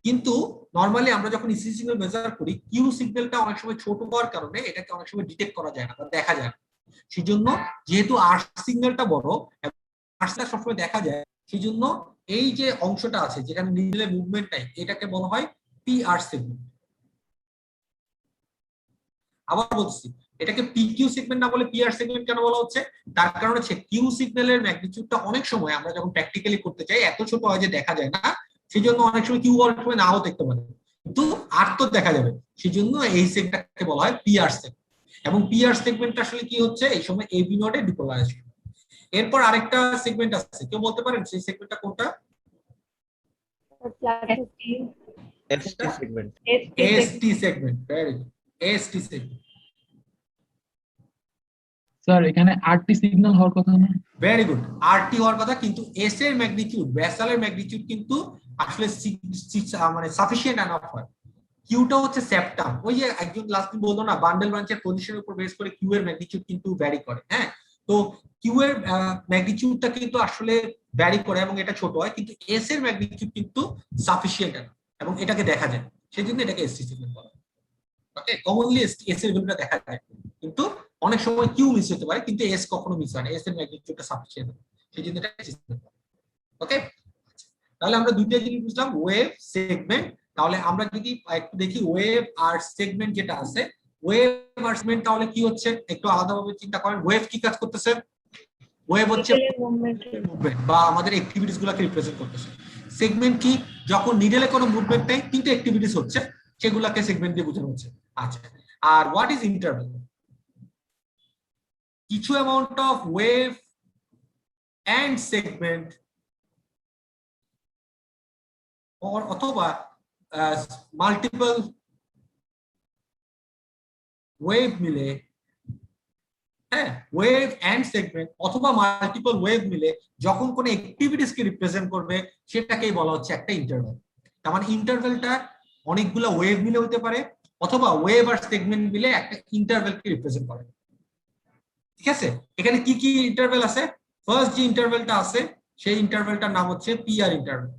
Speaker 1: কিন্তু নরমালি আমরা যখন ইসি সিগন্যাল মেজার করি, কিউ সিগন্যালটা অনেক সময় ছোট হওয়ার কারণে এটাকে অনেক সময় ডিটেক্ট করা যায় না বা দেখা যায় না। সেজন্য যেহেতু আর সিগন্যালটা বড় এবং আরটা সবসময় দেখা যায়, সেজন্য এই যে অংশটা আছে যেখানে নিডলে মুভমেন্ট নাই এটাকে বলা হয় পি আর সেগমেন্ট। আবার বলছি, এটাকে পি কিউ সেগমেন্ট না বলে পি আর সেগমেন্ট কেন বলা হচ্ছে? তার কারণ হচ্ছে কিউ সিগন্যালের ম্যাগনিটিউডটা অনেক সময় আমরা যখন প্র্যাকটিক্যালি করতে চাই এত ছোট হয় যে দেখা যায় না, সেজন্য অনেক সময় কিউ অনেক সময় নাও দেখতে পারে, কিন্তু আর তো দেখা যাবে, সেজন্য এই সেগমেন্টটাকে বলা হয় পি আর সেগমেন্ট। এবং পি আর সেগমেন্টটা আসলে কি হচ্ছে? এই সময় এবি নোডে ডিপোলারাইজেশন। এরপর আরেকটা সেগমেন্ট আছে, কেউ বলতে পারেন সেই সেগমেন্টটা কোনটা?
Speaker 5: ST segment.
Speaker 1: ST segment, very good, ST segment.
Speaker 6: Sir এখানে আরটি সিগন্যাল হওয়ার কথা না?
Speaker 1: ভেরি গুড, আরটি হওয়ার কথা, কিন্তু এস এর ম্যাগনিটিউড, ভেসালের ম্যাগনিটিউড কিন্তু আসলে মানে সাফিশিয়েন্ট এনাফ হয়। কিউটা হচ্ছে সেপ্টাম, ওই যে একজন লাস্ট দিন বললো না, বান্ডেল ব্রাঞ্চের পজিশনের উপর বেস করে কিউ এর ম্যাগনিটিউড কিন্তু ভ্যারি করে। হ্যাঁ, তো কিউ এর ম্যাগনিটিউডটা কিন্তু আসলে ভ্যারি করে এবং এটা ছোট হয়, কিন্তু এস এর ম্যাগনিটিউড কিন্তু সাফিসিয়েন্ট এবং এটাকে দেখা যায়, সেই জন্য এটাকে এসটি সিগন্যাল বলা হয়। ওকে, কমনলি এস এর ভ্যালুটা দেখা যায়, কিন্তু অনেক সময় কিউ মিস হতে পারে, কিন্তু এস কখনো মিস হয় না, এস এর ম্যাগনিটিউডটা সাফিসিয়েন্ট, সেই জন্য এটা এসটি সিগন্যাল বলা হয়। ওকে, তাহলে আমরা দুইটা জিনিস বুঝলাম, ওয়েভ, সেগমেন্ট। তাহলে আমরা যদি একটু দেখি ওয়েভ আর সেগমেন্ট যেটা আছে, ওয়েভ আর সেগমেন্ট তাহলে কি হচ্ছে একটু আলাদাভাবে চিন্তা করেন। ওয়েভ কি কাজ করতেছে? ওয়েভ হচ্ছে মুভমেন্ট বা আমাদের অ্যাক্টিভিটিস গুলোকে রিপ্রেজেন্ট করতেছে। সেগমেন্ট কি? যখন নিডেলে কোনো মুভমেন্ট নেই কিন্তু অ্যাক্টিভিটিস হচ্ছে, সেগুলোকে সেগমেন্ট দিয়ে বোঝানো হচ্ছে। আচ্ছা, আর হোয়াট ইজ ইন্টারভেল? কিছু amount of wave and segment অথবা মাল্টিপল ওয়েভ মিলে, হ্যাঁ, ওয়েভ এন্ড সেগমেন্ট অথবা মাল্টিপল ওয়েভ মিলে যখন কোন অ্যাক্টিভিটিস কে রিপ্রেজেন্ট করবে সেটাকেই বলা হচ্ছে একটা ইন্টারভেল। তার মানে ইন্টারভেলটা অনেকগুলো ওয়েভ মিলে হতে পারে অথবা ওয়েভ আর সেগমেন্ট মিলে একটা ইন্টারভেল কে রিপ্রেজেন্ট করে। ঠিক আছে, এখানে কি কি ইন্টারভেল আছে? ফার্স্ট যে ইন্টারভেলটা আছে সেই ইন্টারভেলটার নাম হচ্ছে পিআর ইন্টারভেল।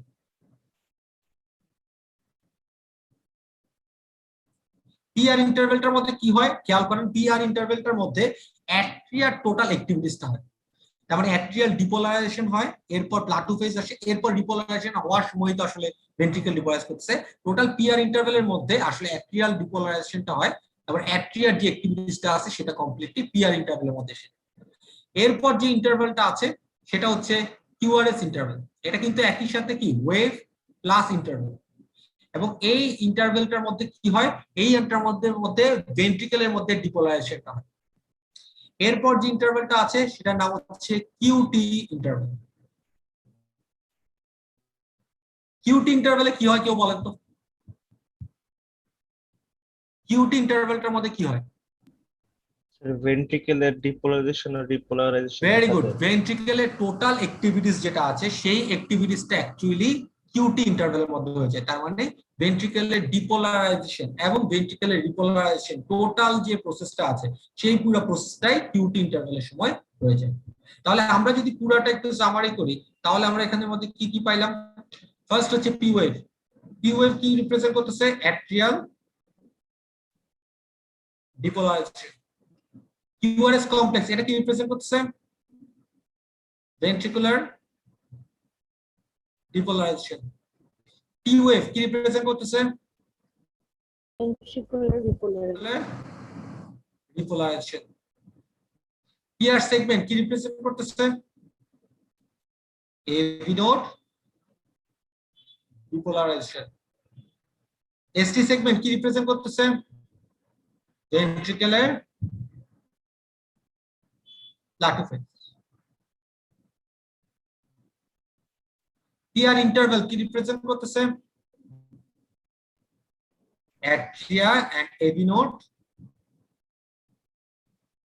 Speaker 1: পিআর ইন্টারভেলটার মধ্যে কি হয় খেয়াল করেন, পিআর ইন্টারভেলটার মধ্যে অ্যাট্রিয়ার টোটাল অ্যাক্টিভিটিসটা হয়। তার মানে অ্যাট্রিয়াল ডিপোলারাইজেশন হয়, এরপর প্লাটো ফেজ আসে, এরপর ডিপোলারাইজেশন হওয়ার সময় তো আসলে ভেন্ট্রিকেল ডিপোলারাইজ করতেছে। টোটাল পিআর ইন্টারভেলের মধ্যে আসলে অ্যাট্রিয়াল ডিপোলারাইজেশনটা হয়, তারপর অ্যাট্রিয়ার যে অ্যাক্টিভিটিসটা আছে সেটা কমপ্লিটলি পিআর ইন্টারভেলের মধ্যে এসে। এরপর যে ইন্টারভেলটা আছে সেটা হচ্ছে কিউআরএস ইন্টারভেল। এটা কিন্তু একই সাথে কি ওয়েভ প্লাস ইন্টারভেল, এবং এই ইন্টারভেলটার মধ্যে কি হয়, এই ইন্টারভেলের মধ্যে ভেন্ট্রিকেলের মধ্যে ডিপোলারাইজেশনটা হয়। এরপর যে ইন্টারভেলটা আছে সেটার নাম হচ্ছে কিউটি ইন্টারভেল। কিউটি ইন্টারভেলে কি হয় কেউ বলেন তো? কিউটি ইন্টারভেলটার মধ্যে কি হয়?
Speaker 5: ভেন্ট্রিকেলের ডিপোলারাইজেশন আর রিপোলারাইজেশন।
Speaker 1: ভেরি গুড, ভেন্ট্রিকেলের টোটাল অ্যাক্টিভিটিস যেটা আছে সেই অ্যাক্টিভিটিসটা অ্যাকচুয়ালি কিউটি ইন্টারভেলের মধ্যে হয়ে যায়। তার মানে ভেন্ট্রিকেলের ডিপোলারাইজেশন এবং ভেন্ট্রিকেলের রিপোলারাইজেশন টোটাল যে প্রসেসটা আছে সেই পুরো প্রসেসটাই কিউটি ইন্টারভেলের সময় হয়ে যায়। তাহলে আমরা যদি পুরাটা একটু সামারি করি তাহলে আমরা এখানের মধ্যে কি কি পাইলাম? ফার্স্ট হচ্ছে পি ওয়েভ। পি ওয়েভ কি রিপ্রেজেন্ট করতেছে? Atrial depolarisation. কিউআরএস কমপ্লেক্স এটা কি রিপ্রেজেন্ট করতেছে? ventricular depolarization. T wave কি রিপ্রেজেন্ট করতেছে?
Speaker 3: ventricular
Speaker 1: depolarization. PR segment কি রিপ্রেজেন্ট করতেছে? AV node depolarization. ST segment কি রিপ্রেজেন্ট করতেছে? ventricular plateau phase. PR interval কি রিপ্রেজেন্ট করতেছে? atria and AV node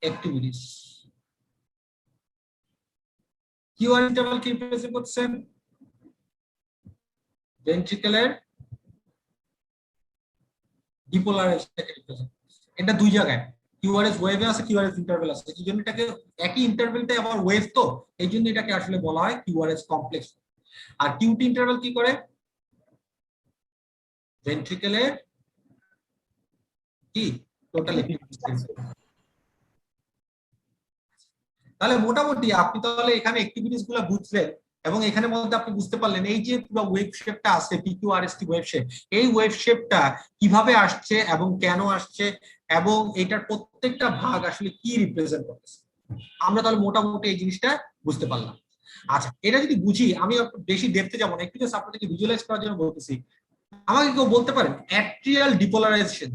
Speaker 1: activities. QR interval কি রিপ্রেজেন্ট করতেছে? ventricular depolarization কে রিপ্রেজেন্ট করতেছে। এটা দুই জায়গায় কিউআরএস ওয়েভে আছে, কিউআরএস ইন্টারভেল আছে, এই জন্য এটাকে একই ইন্টারভেলটাই আবার ওয়েভ, তো এই জন্য এটাকে আসলে বলা হয় কিউআরএস কমপ্লেক্স। আর কিউটি ইন্টারভেল কি করে? ভেন্ট্রিকেলের কি টোটাল অ্যাক্টিভিটিস। তাহলে মোটামুটি আপনি তাহলে এখানে অ্যাক্টিভিটিস গুলো বুঝলেন এবং এখানে মধ্যে আপনি বুঝতে পারলেন এই যে পুরো ওয়েভ শেপটা আছে পিকিউআরএসটি ওয়েভ শেপ, এই ওয়েভ শেপটা কিভাবে আসছে এবং কেন আসছে এবং এটার প্রত্যেকটা ভাগ আসলে কি রিপ্রেজেন্ট করতেছে। আমরা তাহলে মোটামুটি এই জিনিসটা বুঝতে পারলাম। আচ্ছা, এটা যদি বুঝি, আমি বেশি দেখতে যাবো না, একটু জাস্ট আপনাদেরকে ভিজুয়ালাইজ করার জন্য বলতেছি। আমাকে কেউ বলতে পারেন অ্যাট্রিয়াল ডিপোলারাইজেশন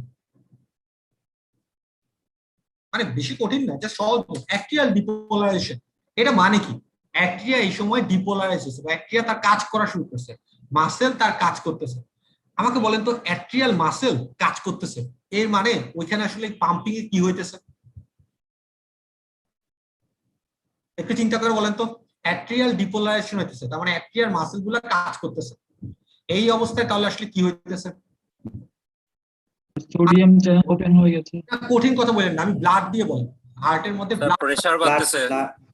Speaker 1: মানে বেশি কঠিন না, জাস্ট সহজ। অ্যাট্রিয়াল ডিপোলারাইজেশন এটা মানে কি? অ্যাট্রিয়া এই সময় ডিপোলারাইজ হয়েছে, অ্যাট্রিয়া তার কাজ করা শুরু করছে, মাসেল তার কাজ করতেছে। আমাকে বলেন তো অ্যাট্রিয়াল মাসেল কাজ করতেছে, এর মানে ওইখানে আসলে পাম্পিং এ কি হইতেছে? একটু চিন্তা করে বলেন তো, অ্যাট্রিয়াল ডিপোলারাইজেশন হইতেছে, তার মানে অ্যাট্রিয়াল মাসেল গুলা কাজ করতেছে। এই অবস্থায় তাহলে আসলে কি হইতেছে?
Speaker 6: সোডিয়াম চ্যানেল ওপেন হয়ে গেছে।
Speaker 1: কঠিন কথা বলেন না, আমি ব্লাড দিয়ে বলেন। হার্টের মধ্যে
Speaker 4: প্রেসার বাড়তেছে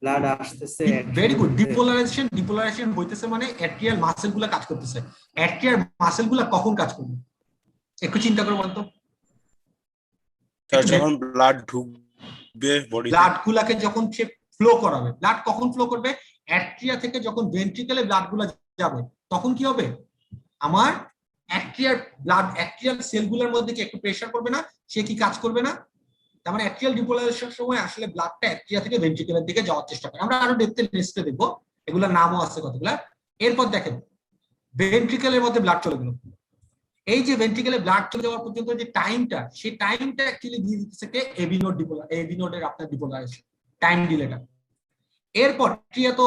Speaker 2: ব্লাড আসতেছে
Speaker 1: ভেরি গুড। ডিপোলারাইজেশন হইতেছে মানে অ্যাট্রিয়াল মাসেল গুলা কাজ করতেছে। অ্যাট্রিয়াল মাসেল গুলা কখন কাজ করবে একটু চিন্তা করে বলতো।
Speaker 4: যখন ব্লাড ঢুকবে বডিতে,
Speaker 1: ব্লাড গুলাকে যখন সে ফ্লো করাবে, ব্লাড কখন ফ্লো করবে? অ্যাট্রিয়া থেকে যখন ভেন্ট্রিকেলে ব্লাড গুলা যাবে তখন কি হবে? আমার অ্যাট্রিয়াল সেলগুলোর মধ্যে কি একটু প্রেসার করবে না? সে কি কাজ করবে না? তার মানে অ্যাট্রিয়াল ডিপোলারাইজেশনের সময় আসলে ব্লাডটা অ্যাট্রিয়া থেকে ভেন্ট্রিকেলের দিকে যাওয়ার চেষ্টা করে। আমরা আরো ডেপথে লিস্টে দেখবো, এগুলোর নামও আছে কতগুলা। এরপর দেখেন ভেন্ট্রিকেলের মধ্যে ব্লাড চলে গেল। এই যে ভেন্ট্রিকেলে ব্লাড চলে যাওয়ার পর্যন্ত যে টাইমটা, সেই টাইমটা অ্যাকচুয়ালি দিয়ে দিচ্ছে এবি নোডের আপনার ডিপোলারাইজেশন টাইম ডিলেটা। এরপর অ্যাট্রিয়া তো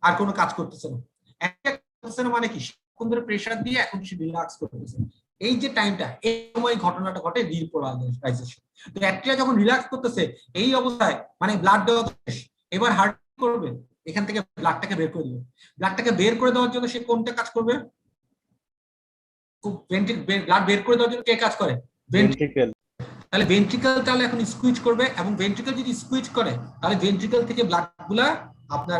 Speaker 1: আর কোনো কাজ করতেছে না। অ্যাট্রিয়া করতেছে না মানে কি? কোন ধরে প্রেসার দিয়ে এখন সে রিল্যাক্স করতেছে। এই যে টাইমটা, এই সময় ঘটনাটা ঘটে ডিপোলারাইজেশন। তো অ্যাট্রিয়া যখন রিল্যাক্স করতেছে এই অবস্থায় মানে ব্লাড দেওয়া শেষ, এবার হার্ট করবে এখান থেকে ব্লাডটাকে বের করে দিবে। ব্লাডটাকে বের করে দেওয়ার জন্য সে কোনটা কাজ করবে? ব্লাড বের করে দেওয়ার জন্য কে কাজ করে?
Speaker 5: ভেন্ট্রিকেল।
Speaker 1: তাহলে ভেন্ট্রিকেল তাহলে এখন স্কুইজ করবে, এবং ভেন্ট্রিকেল যদি স্কুইজ করে তাহলে ভেন্ট্রিকেল থেকে ব্লাড গুলা আপনার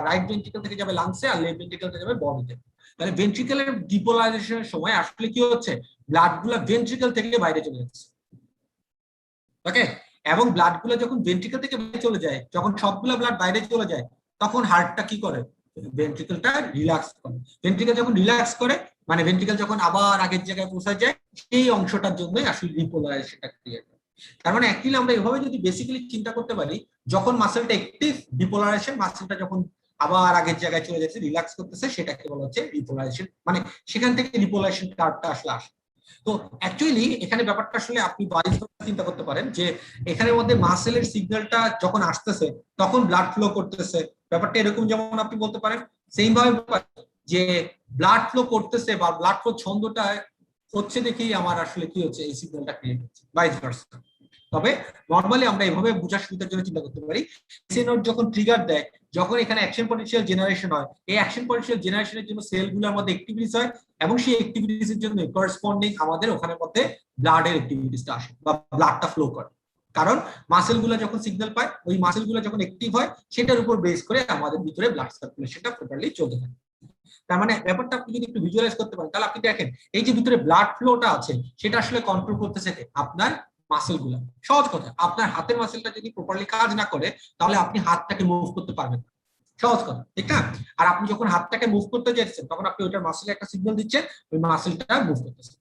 Speaker 1: রাইট ভেন্ট্রিকেল থেকে যাবে লাংসে আর লেফট ভেন্ট্রিকেল থেকে যাবে বডিতে। তাহলে ভেন্ট্রিকেলের ডিপোলারাইজেশনের সময় আসলে কি হচ্ছে? ব্লাড গুলা ভেন্ট্রিকেল থেকে বাইরে চলে যাচ্ছে। ওকে, এবং ব্লাড গুলা যখন ভেন্ট্রিকেল থেকে বাইরে চলে যায়, যখন সবগুলা ব্লাড বাইরে চলে যায় তখন হার্টটা কি করে? ভেন্ট্রিকেলটা রিল্যাক্স করে। ভেন্ট্রিকেল যখন রিল্যাক্স করে মানে ভেন্ট্রিকেল যখন আবার আগের জায়গায় পৌঁছায় যায়, সেই অংশটার জন্যই আসলে ডিপোলারাইজেশনটা ক্রিয়েট হয়। তার মানে অ্যাকচুয়ালি আমরা এভাবে যদি বেসিক্যালি চিন্তা করতে পারি, যখন মাসেলটা অ্যাক্টিভ ডিপোলারাইজেশন, মাসেলটা যখন আবার আগের জায়গায় চলে যাচ্ছে রিল্যাক্স করতেছে, সেটাকে বলা হচ্ছে ডিপোলারাইজেশন। মানে সেখান থেকে ডিপোলারাইজেশন কার্ভটা আসলে আসে। তো অ্যাকচুয়ালি এখানে ব্যাপারটা আসলে আপনি চিন্তা করতে পারেন যে এখানের মধ্যে মাসেলের সিগন্যালটা যখন আসতেছে তখন ব্লাড ফ্লো করতেছে। ব্যাপারটা এরকম যেমন আপনি বলতে পারেন সেম ভাবে যে ব্লাড ফ্লো করতেছে বা ব্লাড ফ্লো ছন্দটা হচ্ছে দেখেই আমার আসলে কি হচ্ছে, এই সিগন্যালটা ক্রিয়েট হচ্ছে, ভাইস ভার্সা। তবে নরমালি আমরা এভাবে বোঝার সুবিধার জন্য চিন্তা করতে পারি, এসএ নোড যখন ট্রিগার দেয়, যখন এখানে অ্যাকশন পটেনশিয়াল জেনারেশন হয়, এই অ্যাকশন পটেনশিয়াল জেনারেশনের জন্য সেলগুলোর মধ্যে অ্যাক্টিভিটিস হয়, এবং সেই অ্যাক্টিভিটিসের জন্য করেসপন্ডিং আমাদের ওখানের মধ্যে ব্লাডের অ্যাক্টিভিটিসটা আসে বা ব্লাডটা ফ্লো করে। কারণ মাসেলগুলো যখন সিগন্যাল পায়, ওই মাসেলগুলো যখন অ্যাক্টিভ হয়, সেটার উপর বেস করে আমাদের ভিতরে ব্লাড সার্কুলেশনটা প্রপারলি চলতে থাকে। তার মানে ব্যাপারটা আপনি যদি একটু ভিজুয়ালাইজ করতে পারেন তাহলে আপনি দেখেন এই যে ভিতরে ব্লাড ফ্লোটা আছে সেটা আসলে কন্ট্রোল করতেছে আপনার মাসেলগুলো। সহজ কথা, আপনার হাতের মাসেলটা যদি প্রপারলি কাজ না করে তাহলে আপনি হাতটাকে মুভ করতে পারবেন না। সহজ কথা, ঠিক না? আর আপনি যখন হাতটাকে মুভ করতে যাচ্ছেন তখন আপনি ওইটার মাসেলে একটা সিগন্যাল দিচ্ছেন, ওই মাসেলটা মুভ করতেছে।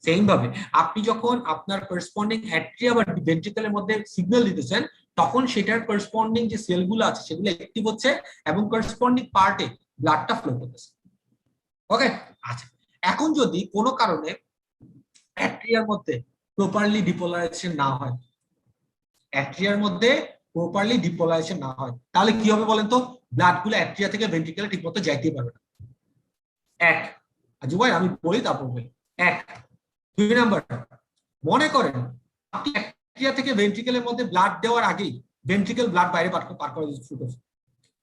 Speaker 1: সেম ভাবে আপনি যখন আপনার করেসপন্ডিং অ্যাট্রিয়া বা ভেন্ট্রিকেলের মধ্যে সিগন্যাল দিতেছেন তখন সেটার করেসপন্ডিং যে সেলগুলো আছে সেগুলো অ্যাক্টিভ হচ্ছে এবং করেসপন্ডিং পার্টে ব্লাডটা ফ্লো করতেছে। ওকে, আচ্ছা, এখন যদি কোনো কারণে অ্যাট্রিয়ার মধ্যে প্রপারলি ডিপোলারাইজেশন না হয়, অ্যাট্রিয়ার মধ্যে প্রপারলি ডিপোলারাইজেশন না হয়, তাহলে কি হবে বলেন তো? ব্লাড গুলো অ্যাট্রিয়া থেকে ভেন্ট্রিকেলে ঠিকমতো যাইতেই পারবে না। এক, আজু ভাই আমি বলি তারপর বলি। এক, দুই নাম্বার, মনে করেন আপনি অ্যাট্রিয়া থেকে ভেন্ট্রিকেলের মধ্যে ব্লাড দেওয়ার আগেই ভেন্ট্রিকেল ব্লাড বাইরে পার করে শুরু করছে।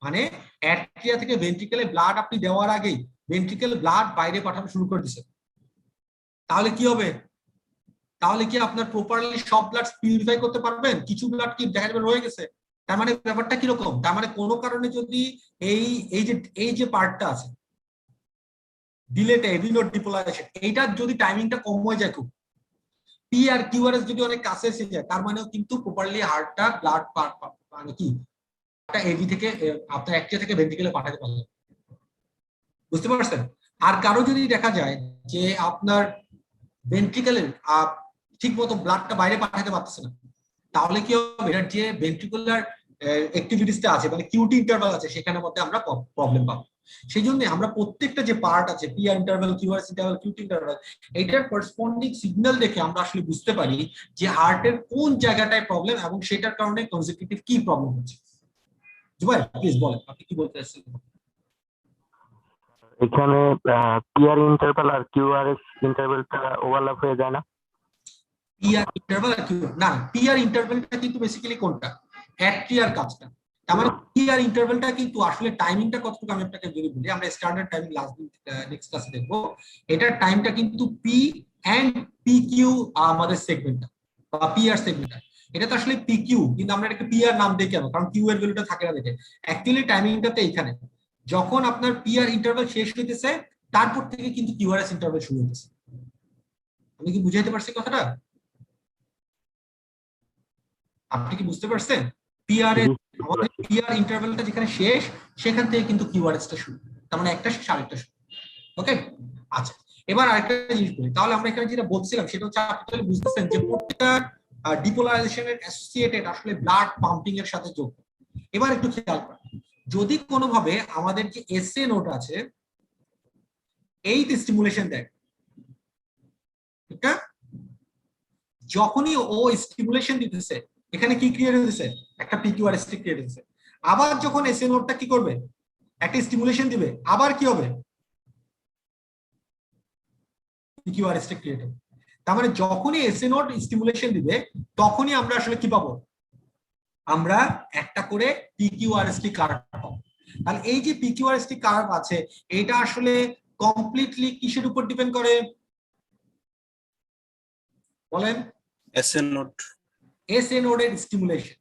Speaker 1: মানে অ্যাট্রিয়া থেকে ভেন্ট্রিকেলে ব্লাড আপনি দেওয়ার আগেই ভেন্ট্রিকেল ব্লাড বাইরে পাঠানো শুরু করে দিচ্ছে, তাহলে কি হবে? তাহলে কি আপনার প্রপারলি সব ব্লাড পিউরিফাই করতে পারবেন? কিছু ব্লাড কি দেখা যাবে রয়ে গেছে। তার মানে ব্যাপারটা কিরকম? তার মানে কোনো কারণে যদি এই যে পার্টটা আছে ডিলেটে এবি নোড ডিপোলারাইজেশন, এইটার যদি টাইমিংটা কম হয়ে যায়, খুব পি আর কিউআরএস যদি অনেক কাছে এসে যায়, তার মানেও কিন্তু প্রপারলি হার্টটা ব্লাড মানে কি এবি থেকে আপনার অ্যাট্রিয়া থেকে ভেন্ট্রিকেলে পাঠাতে পারবে। বুঝতে পারছেন? আর কারো যদি দেখা যায় যে আপনার ভেন্ট্রিকেলের ঠিক মতো ব্লাডটা বাইরে পাঠাতে পারতেছে না, তাহলে কি হবে? এটার যে ভেন্ট্রিকুলার অ্যাক্টিভিটিসটা আছে মানে কিউটি ইন্টারভাল আছে সেখানের মধ্যে আমরা প্রবলেম পাবো। সেই জন্য আমরা প্রত্যেকটা যে পার্ট আছে PR interval, QRS interval, cutie interval, এইটার করেসপন্ডিং সিগন্যাল দেখে আমরা আসলে বুঝতে পারি যে হার্টের কোন জায়গাটায় প্রবলেম এবং সেটার কারণে কনসিকিউটিভ কি প্রবলেম হচ্ছে। ভাই প্লিজ বলেন আপনি কি বলতে চাচ্ছেন?
Speaker 7: এখানে পিআর ইন্টারভাল আর কিউআরএস ইন্টারভালটা ওভারল্যাপ হয়ে যায় না?
Speaker 1: পিআর ইন্টারভাল আর কিউ না, পিআর ইন্টারভালটা কিন্তু বেসিক্যালি কোনটা? অ্যাট্রিয়ার কাজটা। তার মানে পিআর ইন্টারভালটা কিন্তু আসলে টাইমিংটা কতটুকু আমি আপনাকে যদি বলি, আমরা স্ট্যান্ডার্ড টাইমিং নেক্সট ক্লাসে দেখবো। এটার টাইমটা কিন্তু পি এন্ড পি কিউ আমাদের সেগমেন্টটা বা পিআর সেগমেন্টটা, এটা তো আসলে পিকিউ, কিন্তু আমরা এটাকে পিআর নাম দিই কেন? কারণ কিউ এর ভ্যালুটা থাকে না দেখে। অ্যাকচুয়ালি টাইমিংটাতে এইখানে যখন আপনার পিআর ইন্টারভ্যাল শেষ হইতেছে তারপর থেকে কিন্তু কিউআরএস ইন্টারভ্যাল শুরু হইতেছে। আমি কি বুঝাইতে পারছি কথাটা? আপনি কি বুঝতে পারছেন? পিআর এর আমাদের পিআর ইন্টারভ্যালটা যেখানে শেষ সেখান থেকে কিন্তু কিউআরএস টা শুরু, তার মানে একটা শেষ আরেকটা শুরু। ওকে, আচ্ছা এবার আরেকটা জিনিস বলি। তাহলে আমরা এখানে যেটা বলছিলাম সেটা হচ্ছে আপনি তাহলে বুঝতেছেন যে প্রত্যেকটা ডিপোলারাইজেশনের অ্যাসোসিয়েটেড আসলে ব্লাড পাম্পিং এর সাথে যুক্ত। এবার একটু খেয়াল করেন, যদি কোনোভাবে আমাদের যে এসএ নোড আছে এইতে স্টিমুলেশন দেয়, ঠিক না? যখনই ও স্টিমুলেশন দিতেছে এখানে কি ক্রিয়েট হতেছে? একটা পিকিউআরএসটি ক্রিয়েট হতেছে। আবার যখন এসএ নোডটা কি করবে? একটা স্টিমুলেশন দিবে, আবার কি হবে? পিকিউআরএসটি ক্রিয়েট হবে। তার মানে যখনই এসএ নোড স্টিমুলেশন দিবে তখনই আমরা আসলে কি পাবো? আমরা একটা করে পিকিউআরএসটি কার্ভ পাবো। তাহলে এই যে পিকিউআরএসটি কার্ভ আছে এটা আসলে কমপ্লিটলি কিসের উপর ডিপেন্ড করে বলেন?
Speaker 4: SN node.
Speaker 1: এসএ নোডের স্টিমুলেশন।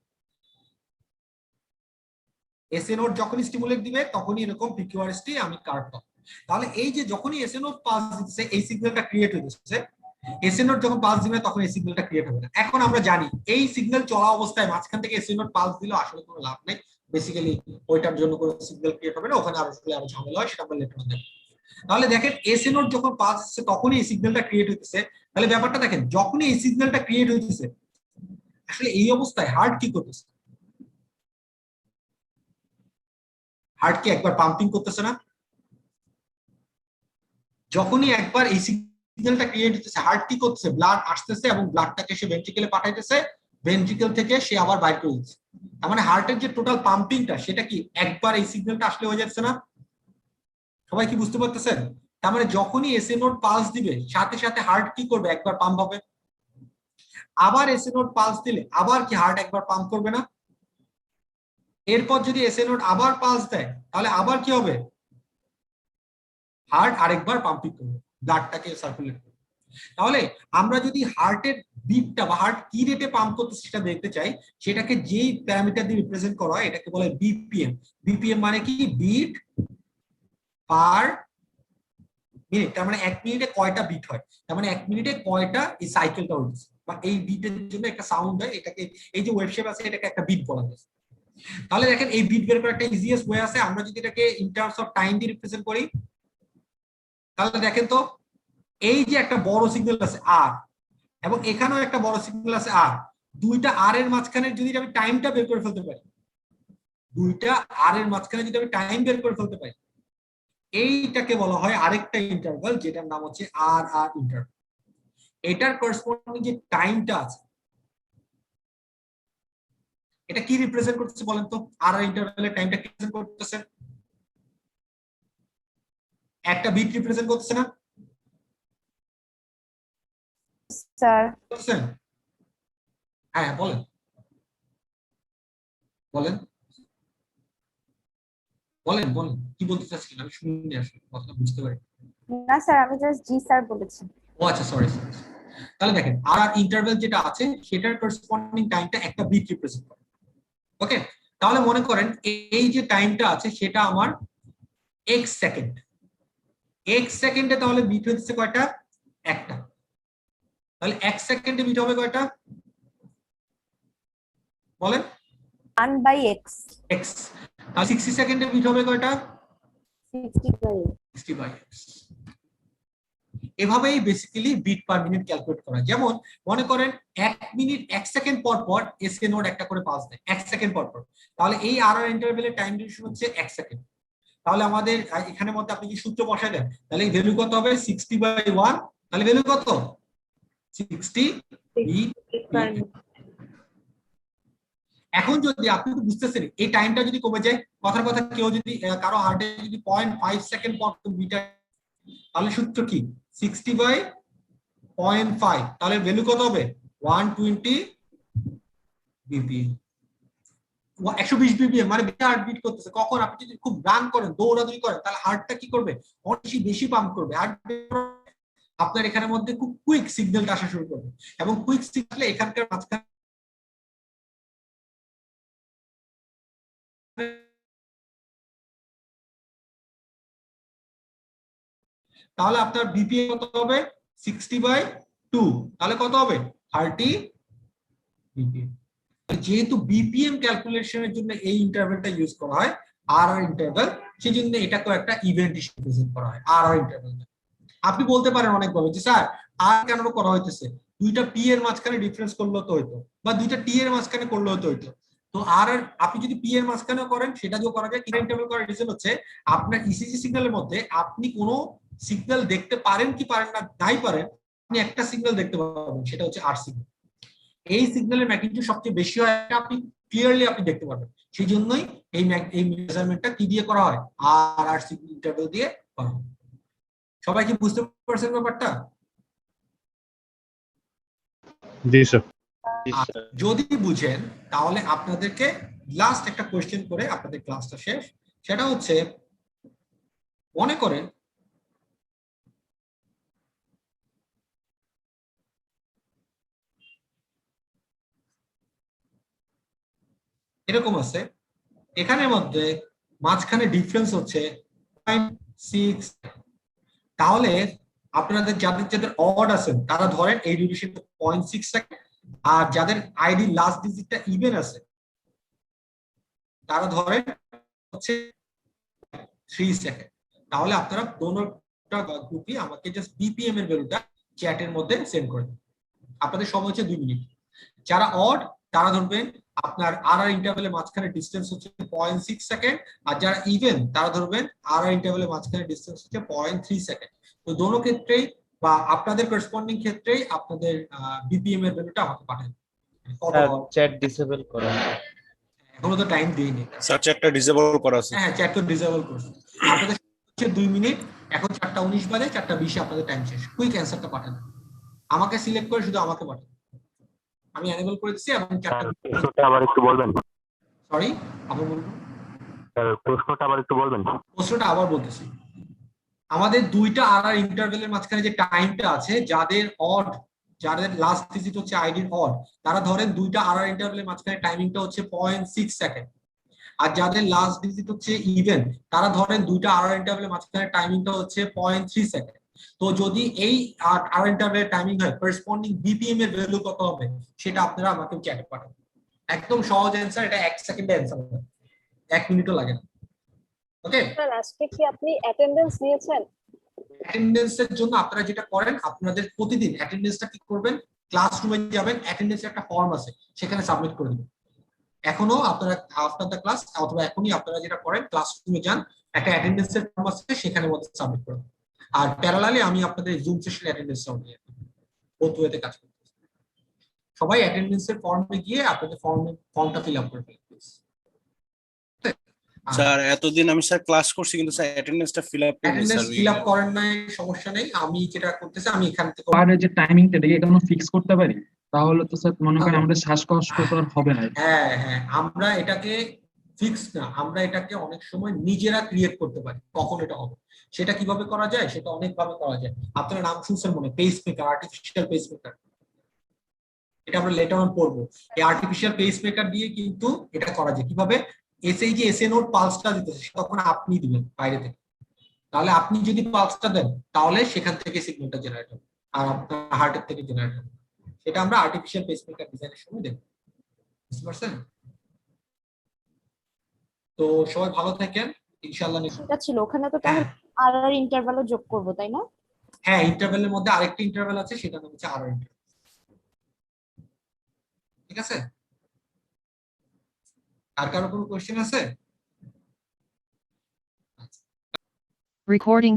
Speaker 1: এসএ নোড যখনই স্টিমুলেট দিবে তখনই এরকম পিকিউআরএসটি আমি কার্ভ পাবো। তাহলে এই যে যখনই এসএ নোড পাস দিচ্ছে এই সিগন্যালটা ক্রিয়েট হচ্ছে, এসএ নোড যখন পাস দিবে তখন এই সিগন্যালটা ক্রিয়েট হবে না। এখন আমরা জানি এই সিগন্যাল চলা অবস্থায় মাঝখান থেকে এসএ নোড পাস দিলে আসলে কোনো লাভ নেই, বেসিক্যালি ওইটার জন্য কোনো সিগন্যাল ক্রিয়েট হবে না, ওখানে আরো ঝামেলা হয়, সেটা আমরা লেটার দেখব। তাহলে দেখেন এসএ নোড যখন পাস হচ্ছে তখনই এই সিগন্যালটা ক্রিয়েট হইতেছে। তাহলে ব্যাপারটা দেখেন, যখনই এই সিগন্যালটা ক্রিয়েট হইতেছে আসলে এই অবস্থায় হার্ট কি করতেছে? হার্ট কি একবার পাম্পিং করতেছে না? যখনই একবার এই সিগন্যালটা ক্রিয়েট হচ্ছে হার্ট কি করতেছে? ব্লাড আসতেছে এবং ব্লাডটাকে সে ভেন্ট্রিকেলে পাঠাইতেছে, ভেন্ট্রিকেল থেকে সে আবার বাইর করে দিচ্ছে। তার মানে হার্টের যে টোটাল পাম্পিংটা সেটা কি একবার এই সিগন্যালটা আসলে হয়ে যাচ্ছে না? সবাই কি বুঝতে পারতেছেন? তার মানে যখনই এসএ নোড পালস দিবে সাথে সাথে হার্ট কি করবে? একবার পাম্প হবে। আবার এসএ নোড পালস দিলে আবার কি হার্ট একবার পাম্প করবে না? এরপর যদি এসএ নোড আবার পালস দেয় তাহলে আবার কি হবে? হার্ট আরেকবার পাম্পিং করবে, ব্লাডটাকে সার্কুলেট করবে। তাহলে আমরা যদি হার্টের বিটটা বা হার্ট কি রেটে পাম্প করতেছে সেটা দেখতে চাই, সেটাকে যেই প্যারামিটার দিয়ে রিপ্রেজেন্ট করা হয় এটাকে বলে বিপিএম। বিপিএম মানে কি? Beat per minute. তার মানে 1 মিনিটে কয়টা বিট হয়, তার মানে 1 মিনিটে কয়টা এই সাইকেলটা হচ্ছে, বা এই বিটের জন্য একটা সাউন্ড হয়, এটাকে এই যে ওয়েভ শেপ আছে এটাকে একটা বিট বলা হয়। তাহলে দেখেন এই বিট বের করার একটা ইজিয়েস্ট ওয়ে আছে। আমরা যদি এটাকে ইন টার্মস অফ টাইম দিয়ে রিপ্রেজেন্ট করি তাহলে দেখেন তো, এই যে একটা বড় সিগন্যাল আছে আর, এবং এখানেও একটা বড় সিগন্যাল আছে আর, দুইটা আর এর মাঝখানে যদি আমি টাইমটা বের করে ফেলতে পারি, দুইটা আর এর মাঝখানে যদি আমি টাইম বের করে ফেলতে পারি, এইটাকে বলা হয় আরেকটা ইন্টারভাল যেটার নাম হচ্ছে আর আর ইন্টারভাল। এটার করেসপন্ডিং যে টাইমটা আছে এটা কি রিপ্রেজেন্ট করতেছে বলেন তো? আর আর ইন্টারভালের টাইমটা কি রিপ্রেজেন্ট করতেছে? একটা বিট রিপ্রেজেন্ট করতেছে না
Speaker 3: স্যার?
Speaker 1: হ্যাঁ বলেন বলেন বলেন বলেন কি বলতে চাচ্ছিলেন? আমি শুনিনি আসলে, কথাটা বুঝতে পারি।
Speaker 3: না স্যার, আমি জাস্ট জি স্যার বলেছি।
Speaker 1: ও আচ্ছা, সরি সরি। তাহলে দেখেন আর আর ইন্টারভ্যাল যেটা আছে সেটার করেসপন্ডিং টাইমটা একটা বিট রিপ্রেজেন্ট করে। ওকে, তাহলে মনে করেন এই যে টাইমটা আছে সেটা আমার এক্স সেকেন্ড। এক্স সেকেন্ডে তাহলে বিট হচ্ছে কয়টা? একটা। তাহলে 1 সেকেন্ডে বিট হবে কয়টা বলেন?
Speaker 3: 1/x।
Speaker 1: x। তাহলে 60 সেকেন্ডে বিট হবে কয়টা?
Speaker 3: 60/x।
Speaker 1: 60/x। এভাবেই basically beat per minute calculate করা। যেমন মনে করেন 1 মিনিট 1 সেকেন্ড পর পর এসএ নোড একটা করে পাস দেয় 1 সেকেন্ড পর পর, তাহলে এই আর আর ইন্টারভ্যালের টাইম ডিউরেশন হচ্ছে 1 সেকেন্ড। তাহলে আমাদের এখানের মধ্যে আপনি কি সূত্র বসায় দেন তাহলে এই ভ্যালু কত হবে? 60/1। তাহলে ভ্যালু কত? 60 বিট। এখন যদি আপনি তো বুঝতেছেন এই টাইমটা যদি কমে যায়, কথার কথা কেউ যদি কারো হার্টে যদি 0.5 সেকেন্ড পর বিট, তাহলে সূত্র কি? 60/0.5। তাহলে ভ্যালু কত হবে? 120 বিপিএম। 120 বিপিএম মানে হার্ট বিট করতেছে। কখন আপনি যদি খুব রান করেন, দৌড়াদৌড়ি করেন, তাহলে হার্টটা কি করবে? অনেক বেশি পাম্প করবে। হার্ট আপনার এখানের মধ্যে খুব কুইক সিগন্যালটা আসা শুরু করবে, এবং কুইক সিগন্যালে এখানকার মাঝখানে তাহলে আপনার বিপিএম কত হবে 60/2, তাহলে কত হবে 30 বিপিএম। যেহেতু বিপিএম ক্যালকুলেশনের জন্য এই ইন্টারভ্যালটা ইউজ করা হয় আর ইন্টারভ্যাল, সেই জন্য এটাকে একটা ইভেন্ট হিসেবে প্রেজেন্ট করা হয় আর ইন্টারভ্যাল। আপনি বলতে পারেন অনেকভাবে যে স্যার আর কেন করা হইতেছে, দুইটা পি এর মাঝখানে ডিফারেন্স করলেও তো হইতো, বা দুইটা টি এর মাঝখানে করলেও তো হইতো। তো আর আপনি যদি পি এর মাঝখানেও করেন সেটা যে করা যায়, ইন্টারভ্যাল করার রিজন হচ্ছে আপনার ইসিজি সিগন্যালের মধ্যে আপনি কোনো সিগন্যাল দেখতে পারেন কি পারেন না, নাই পারেন, আপনি একটা সিগন্যাল দেখতে পাবেন, সেটা হচ্ছে আর সিগন্যাল। এই সিগন্যালের ম্যাগনিটিউড সবচেয়ে বেশি হয়, আপনি ক্লিয়ারলি আপনি দেখতে পারবেন। সেই জন্যই এই মেজারমেন্টটা কি দিয়ে করা হয়, আর সিগন্যাল ইন্টারভ্যাল দিয়ে করা হয়। সবাই কি বুঝতে পারছেন ব্যাপারটা?
Speaker 5: জি স্যার।
Speaker 1: যদি বুঝেন তাহলে আপনাদেরকে লাস্ট একটা কোশ্চেন করে আপনাদের ক্লাসটা শেষ। সেটা হচ্ছে, মনে করেন এরকম আছে, এখানের মধ্যে মাঝখানে ডিফারেন্স হচ্ছে 0.6, তাহলে আপনাদের যাদের যাদের অড আছেন তারা ধরেন এই ডিউরেশনটা 0.6 সেকেন্ড, আর যাদের আইডি লাস্ট ডিজিটটা ইভেন আছে তারা ধরেন হচ্ছে 3 সেকেন্ড। তাহলে আপনারা দোনোটা গ্রুপই আমাকে জাস্ট বিপিএম এর ভ্যালুটা চ্যাটের মধ্যে সেন্ড করে দিন। আপনাদের সময় হচ্ছে 2 মিনিট। যারা অড তারা ধরবেন আপনার আর ইন্টারভ্যালের মাঝখানে ডিসটেন্স হচ্ছে 0.6 সেকেন্ড, আর যারা ইভেন তারা ধরবেন আর ইন্টারভ্যালের মাঝখানে ডিসটেন্স হচ্ছে 0.3 সেকেন্ড। তো দোনো ক্ষেত্রেই বা আপনাদের করেসপন্ডিং ক্ষেত্রেই আপনাদের বিপিএম এর ভ্যালুটা আমাকে পাঠান।
Speaker 5: চ্যাট ডিসেবল করা।
Speaker 1: এখনো তো টাইম দেইনি
Speaker 4: স্যার চ্যাটটা ডিসেবল করা আছে।
Speaker 1: হ্যাঁ, চ্যাট তো ডিসেবল করছি। আপনাদের হচ্ছে 2 মিনিট, এখন 4:19 বাজে, 4:20 আপনাদের টাইম শেষ। কুইক অ্যানসারটা পাঠান, আমাকে সিলেক্ট করে শুধু আমাকে পাঠান, আমি এনেবল করে দিচ্ছি। এবং
Speaker 7: প্রশ্নটা আবার একটু বলবেন?
Speaker 1: সরি, আবার বলবো,
Speaker 7: প্রশ্নটা আবার একটু বলবেন?
Speaker 1: প্রশ্নটা আবার বলতেছি। আমাদের দুইটা আর ইন্টারভ্যালের মাঝখানে যে টাইমটা আছে, যাদের অড, যাদের লাস্ট ডিজিট হচ্ছে আইডির অড, তারা ধরেন দুইটা আর ইন্টারভ্যালের মাঝখানে টাইমিংটা হচ্ছে 0.6 সেকেন্ড, আর যাদের লাস্ট ডিজিট হচ্ছে ইভেন তারা ধরেন দুইটা আর ইন্টারভ্যালের মাঝখানে টাইমিংটা হচ্ছে 0.3 সেকেন্ড। তো যদি এই আর ইন্টারভ্যালের টাইমিং হয়, করেসপন্ডিং বিপিএম এর ভ্যালু কত হবে সেটা আপনারা আমাকে চ্যাটে পাঠান। একদম সহজ অ্যানসার, এটা 1 সেকেন্ডে অ্যানসার হবে, 1 মিনিটও লাগে না। ওকে
Speaker 8: স্যার আজকে কি আপনি অ্যাটেন্ডেন্স নিয়েছেন?
Speaker 1: অ্যাটেন্ডেন্সের জন্য আপনারা যেটা করেন, আপনাদের প্রতিদিন অ্যাটেন্ডেন্সটা কি করবেন, ক্লাসরুমে যাবেন, অ্যাটেন্ডেন্সের একটা ফর্ম আছে সেখানে সাবমিট করে দিবেন। এখনো আপনারা আফটার দ্য ক্লাস অথবা এখনই আপনারা যেটা করেন, ক্লাসরুমে যান, একটা অ্যাটেন্ডেন্সের ফর্ম আছে সেখানে মধ্যে সাবমিট করুন। আর প্যারালালি আমি আপনাদের জুম সেশন অ্যাটেন্ডেন্সটাও নিয়ে বোথ ওয়েতে কাজ করতেছি। সবাই অ্যাটেন্ডেন্সের ফর্মে গিয়ে আপনাদের ফর্মটা ফিল আপ করে ফেলুন প্লিজ।
Speaker 4: স্যার এতদিন আমি স্যার ক্লাস করছি কিন্তু স্যার অ্যাটেন্ডেন্সটা ফিল আপ করিনি
Speaker 1: অ্যাটেন্ডেন্স
Speaker 4: স্যার।
Speaker 1: ফিল আপ করেন নাই, সমস্যা নেই, আমি যেটা করতেছি আমি এখান থেকে
Speaker 6: পারে যে টাইমিংটা দেখে এখনো ফিক্স করতে পারি, তাহলে তো স্যার মনে করেন আমাদের শ্বাসকষ্ট তো আর হবে না।
Speaker 1: হ্যাঁ হ্যাঁ, আমরা এটাকে ফিক্স না, আমরা এটাকে অনেক সময় নিজেরা ক্রিয়েট করতে পারি কখন এটা হবে। সেটা কিভাবে করা যায়, সেটা অনেক ভাবে করা যায়। আপনারা নাম শুনছেন মনে, পেসমেকার, আর্টিফিশিয়াল পেসমেকার, এটা আমরা লেটার অন পড়বো। এই আর্টিফিশিয়াল পেসমেকার দিয়ে কিন্তু এটা করা যায়। কিভাবে, এসএই যে এসএ নোড পালসটা দিতেছে তখন আপনি দিবেন বাইরে থেকে, তাহলে আপনি যদি পালসটা দেন তাহলে সেখান থেকে সিগন্যালটা জেনারেট হবে, আর আপনার হার্টের থেকে জেনারেট হবে। সেটা আমরা আর্টিফিশিয়াল পেসমেকার ডিজাইনের সময় দেখব। বুঝতে পারছেন? তো সবাই ভালো থাকেন ইনশাআল্লাহ।
Speaker 3: সেটা ছিল ওখানে, তো তাহলে আর ইন্টারভ্যালও যোগ করব, তাই না?
Speaker 1: হ্যাঁ, ইন্টারভ্যালের মধ্যে আরেকটা ইন্টারভ্যাল আছে, সেটা নাম হচ্ছে আর ইন্টারভ্যাল। ঠিক আছে, আর কারো কোনো কোশ্চেন আছে?
Speaker 9: Recording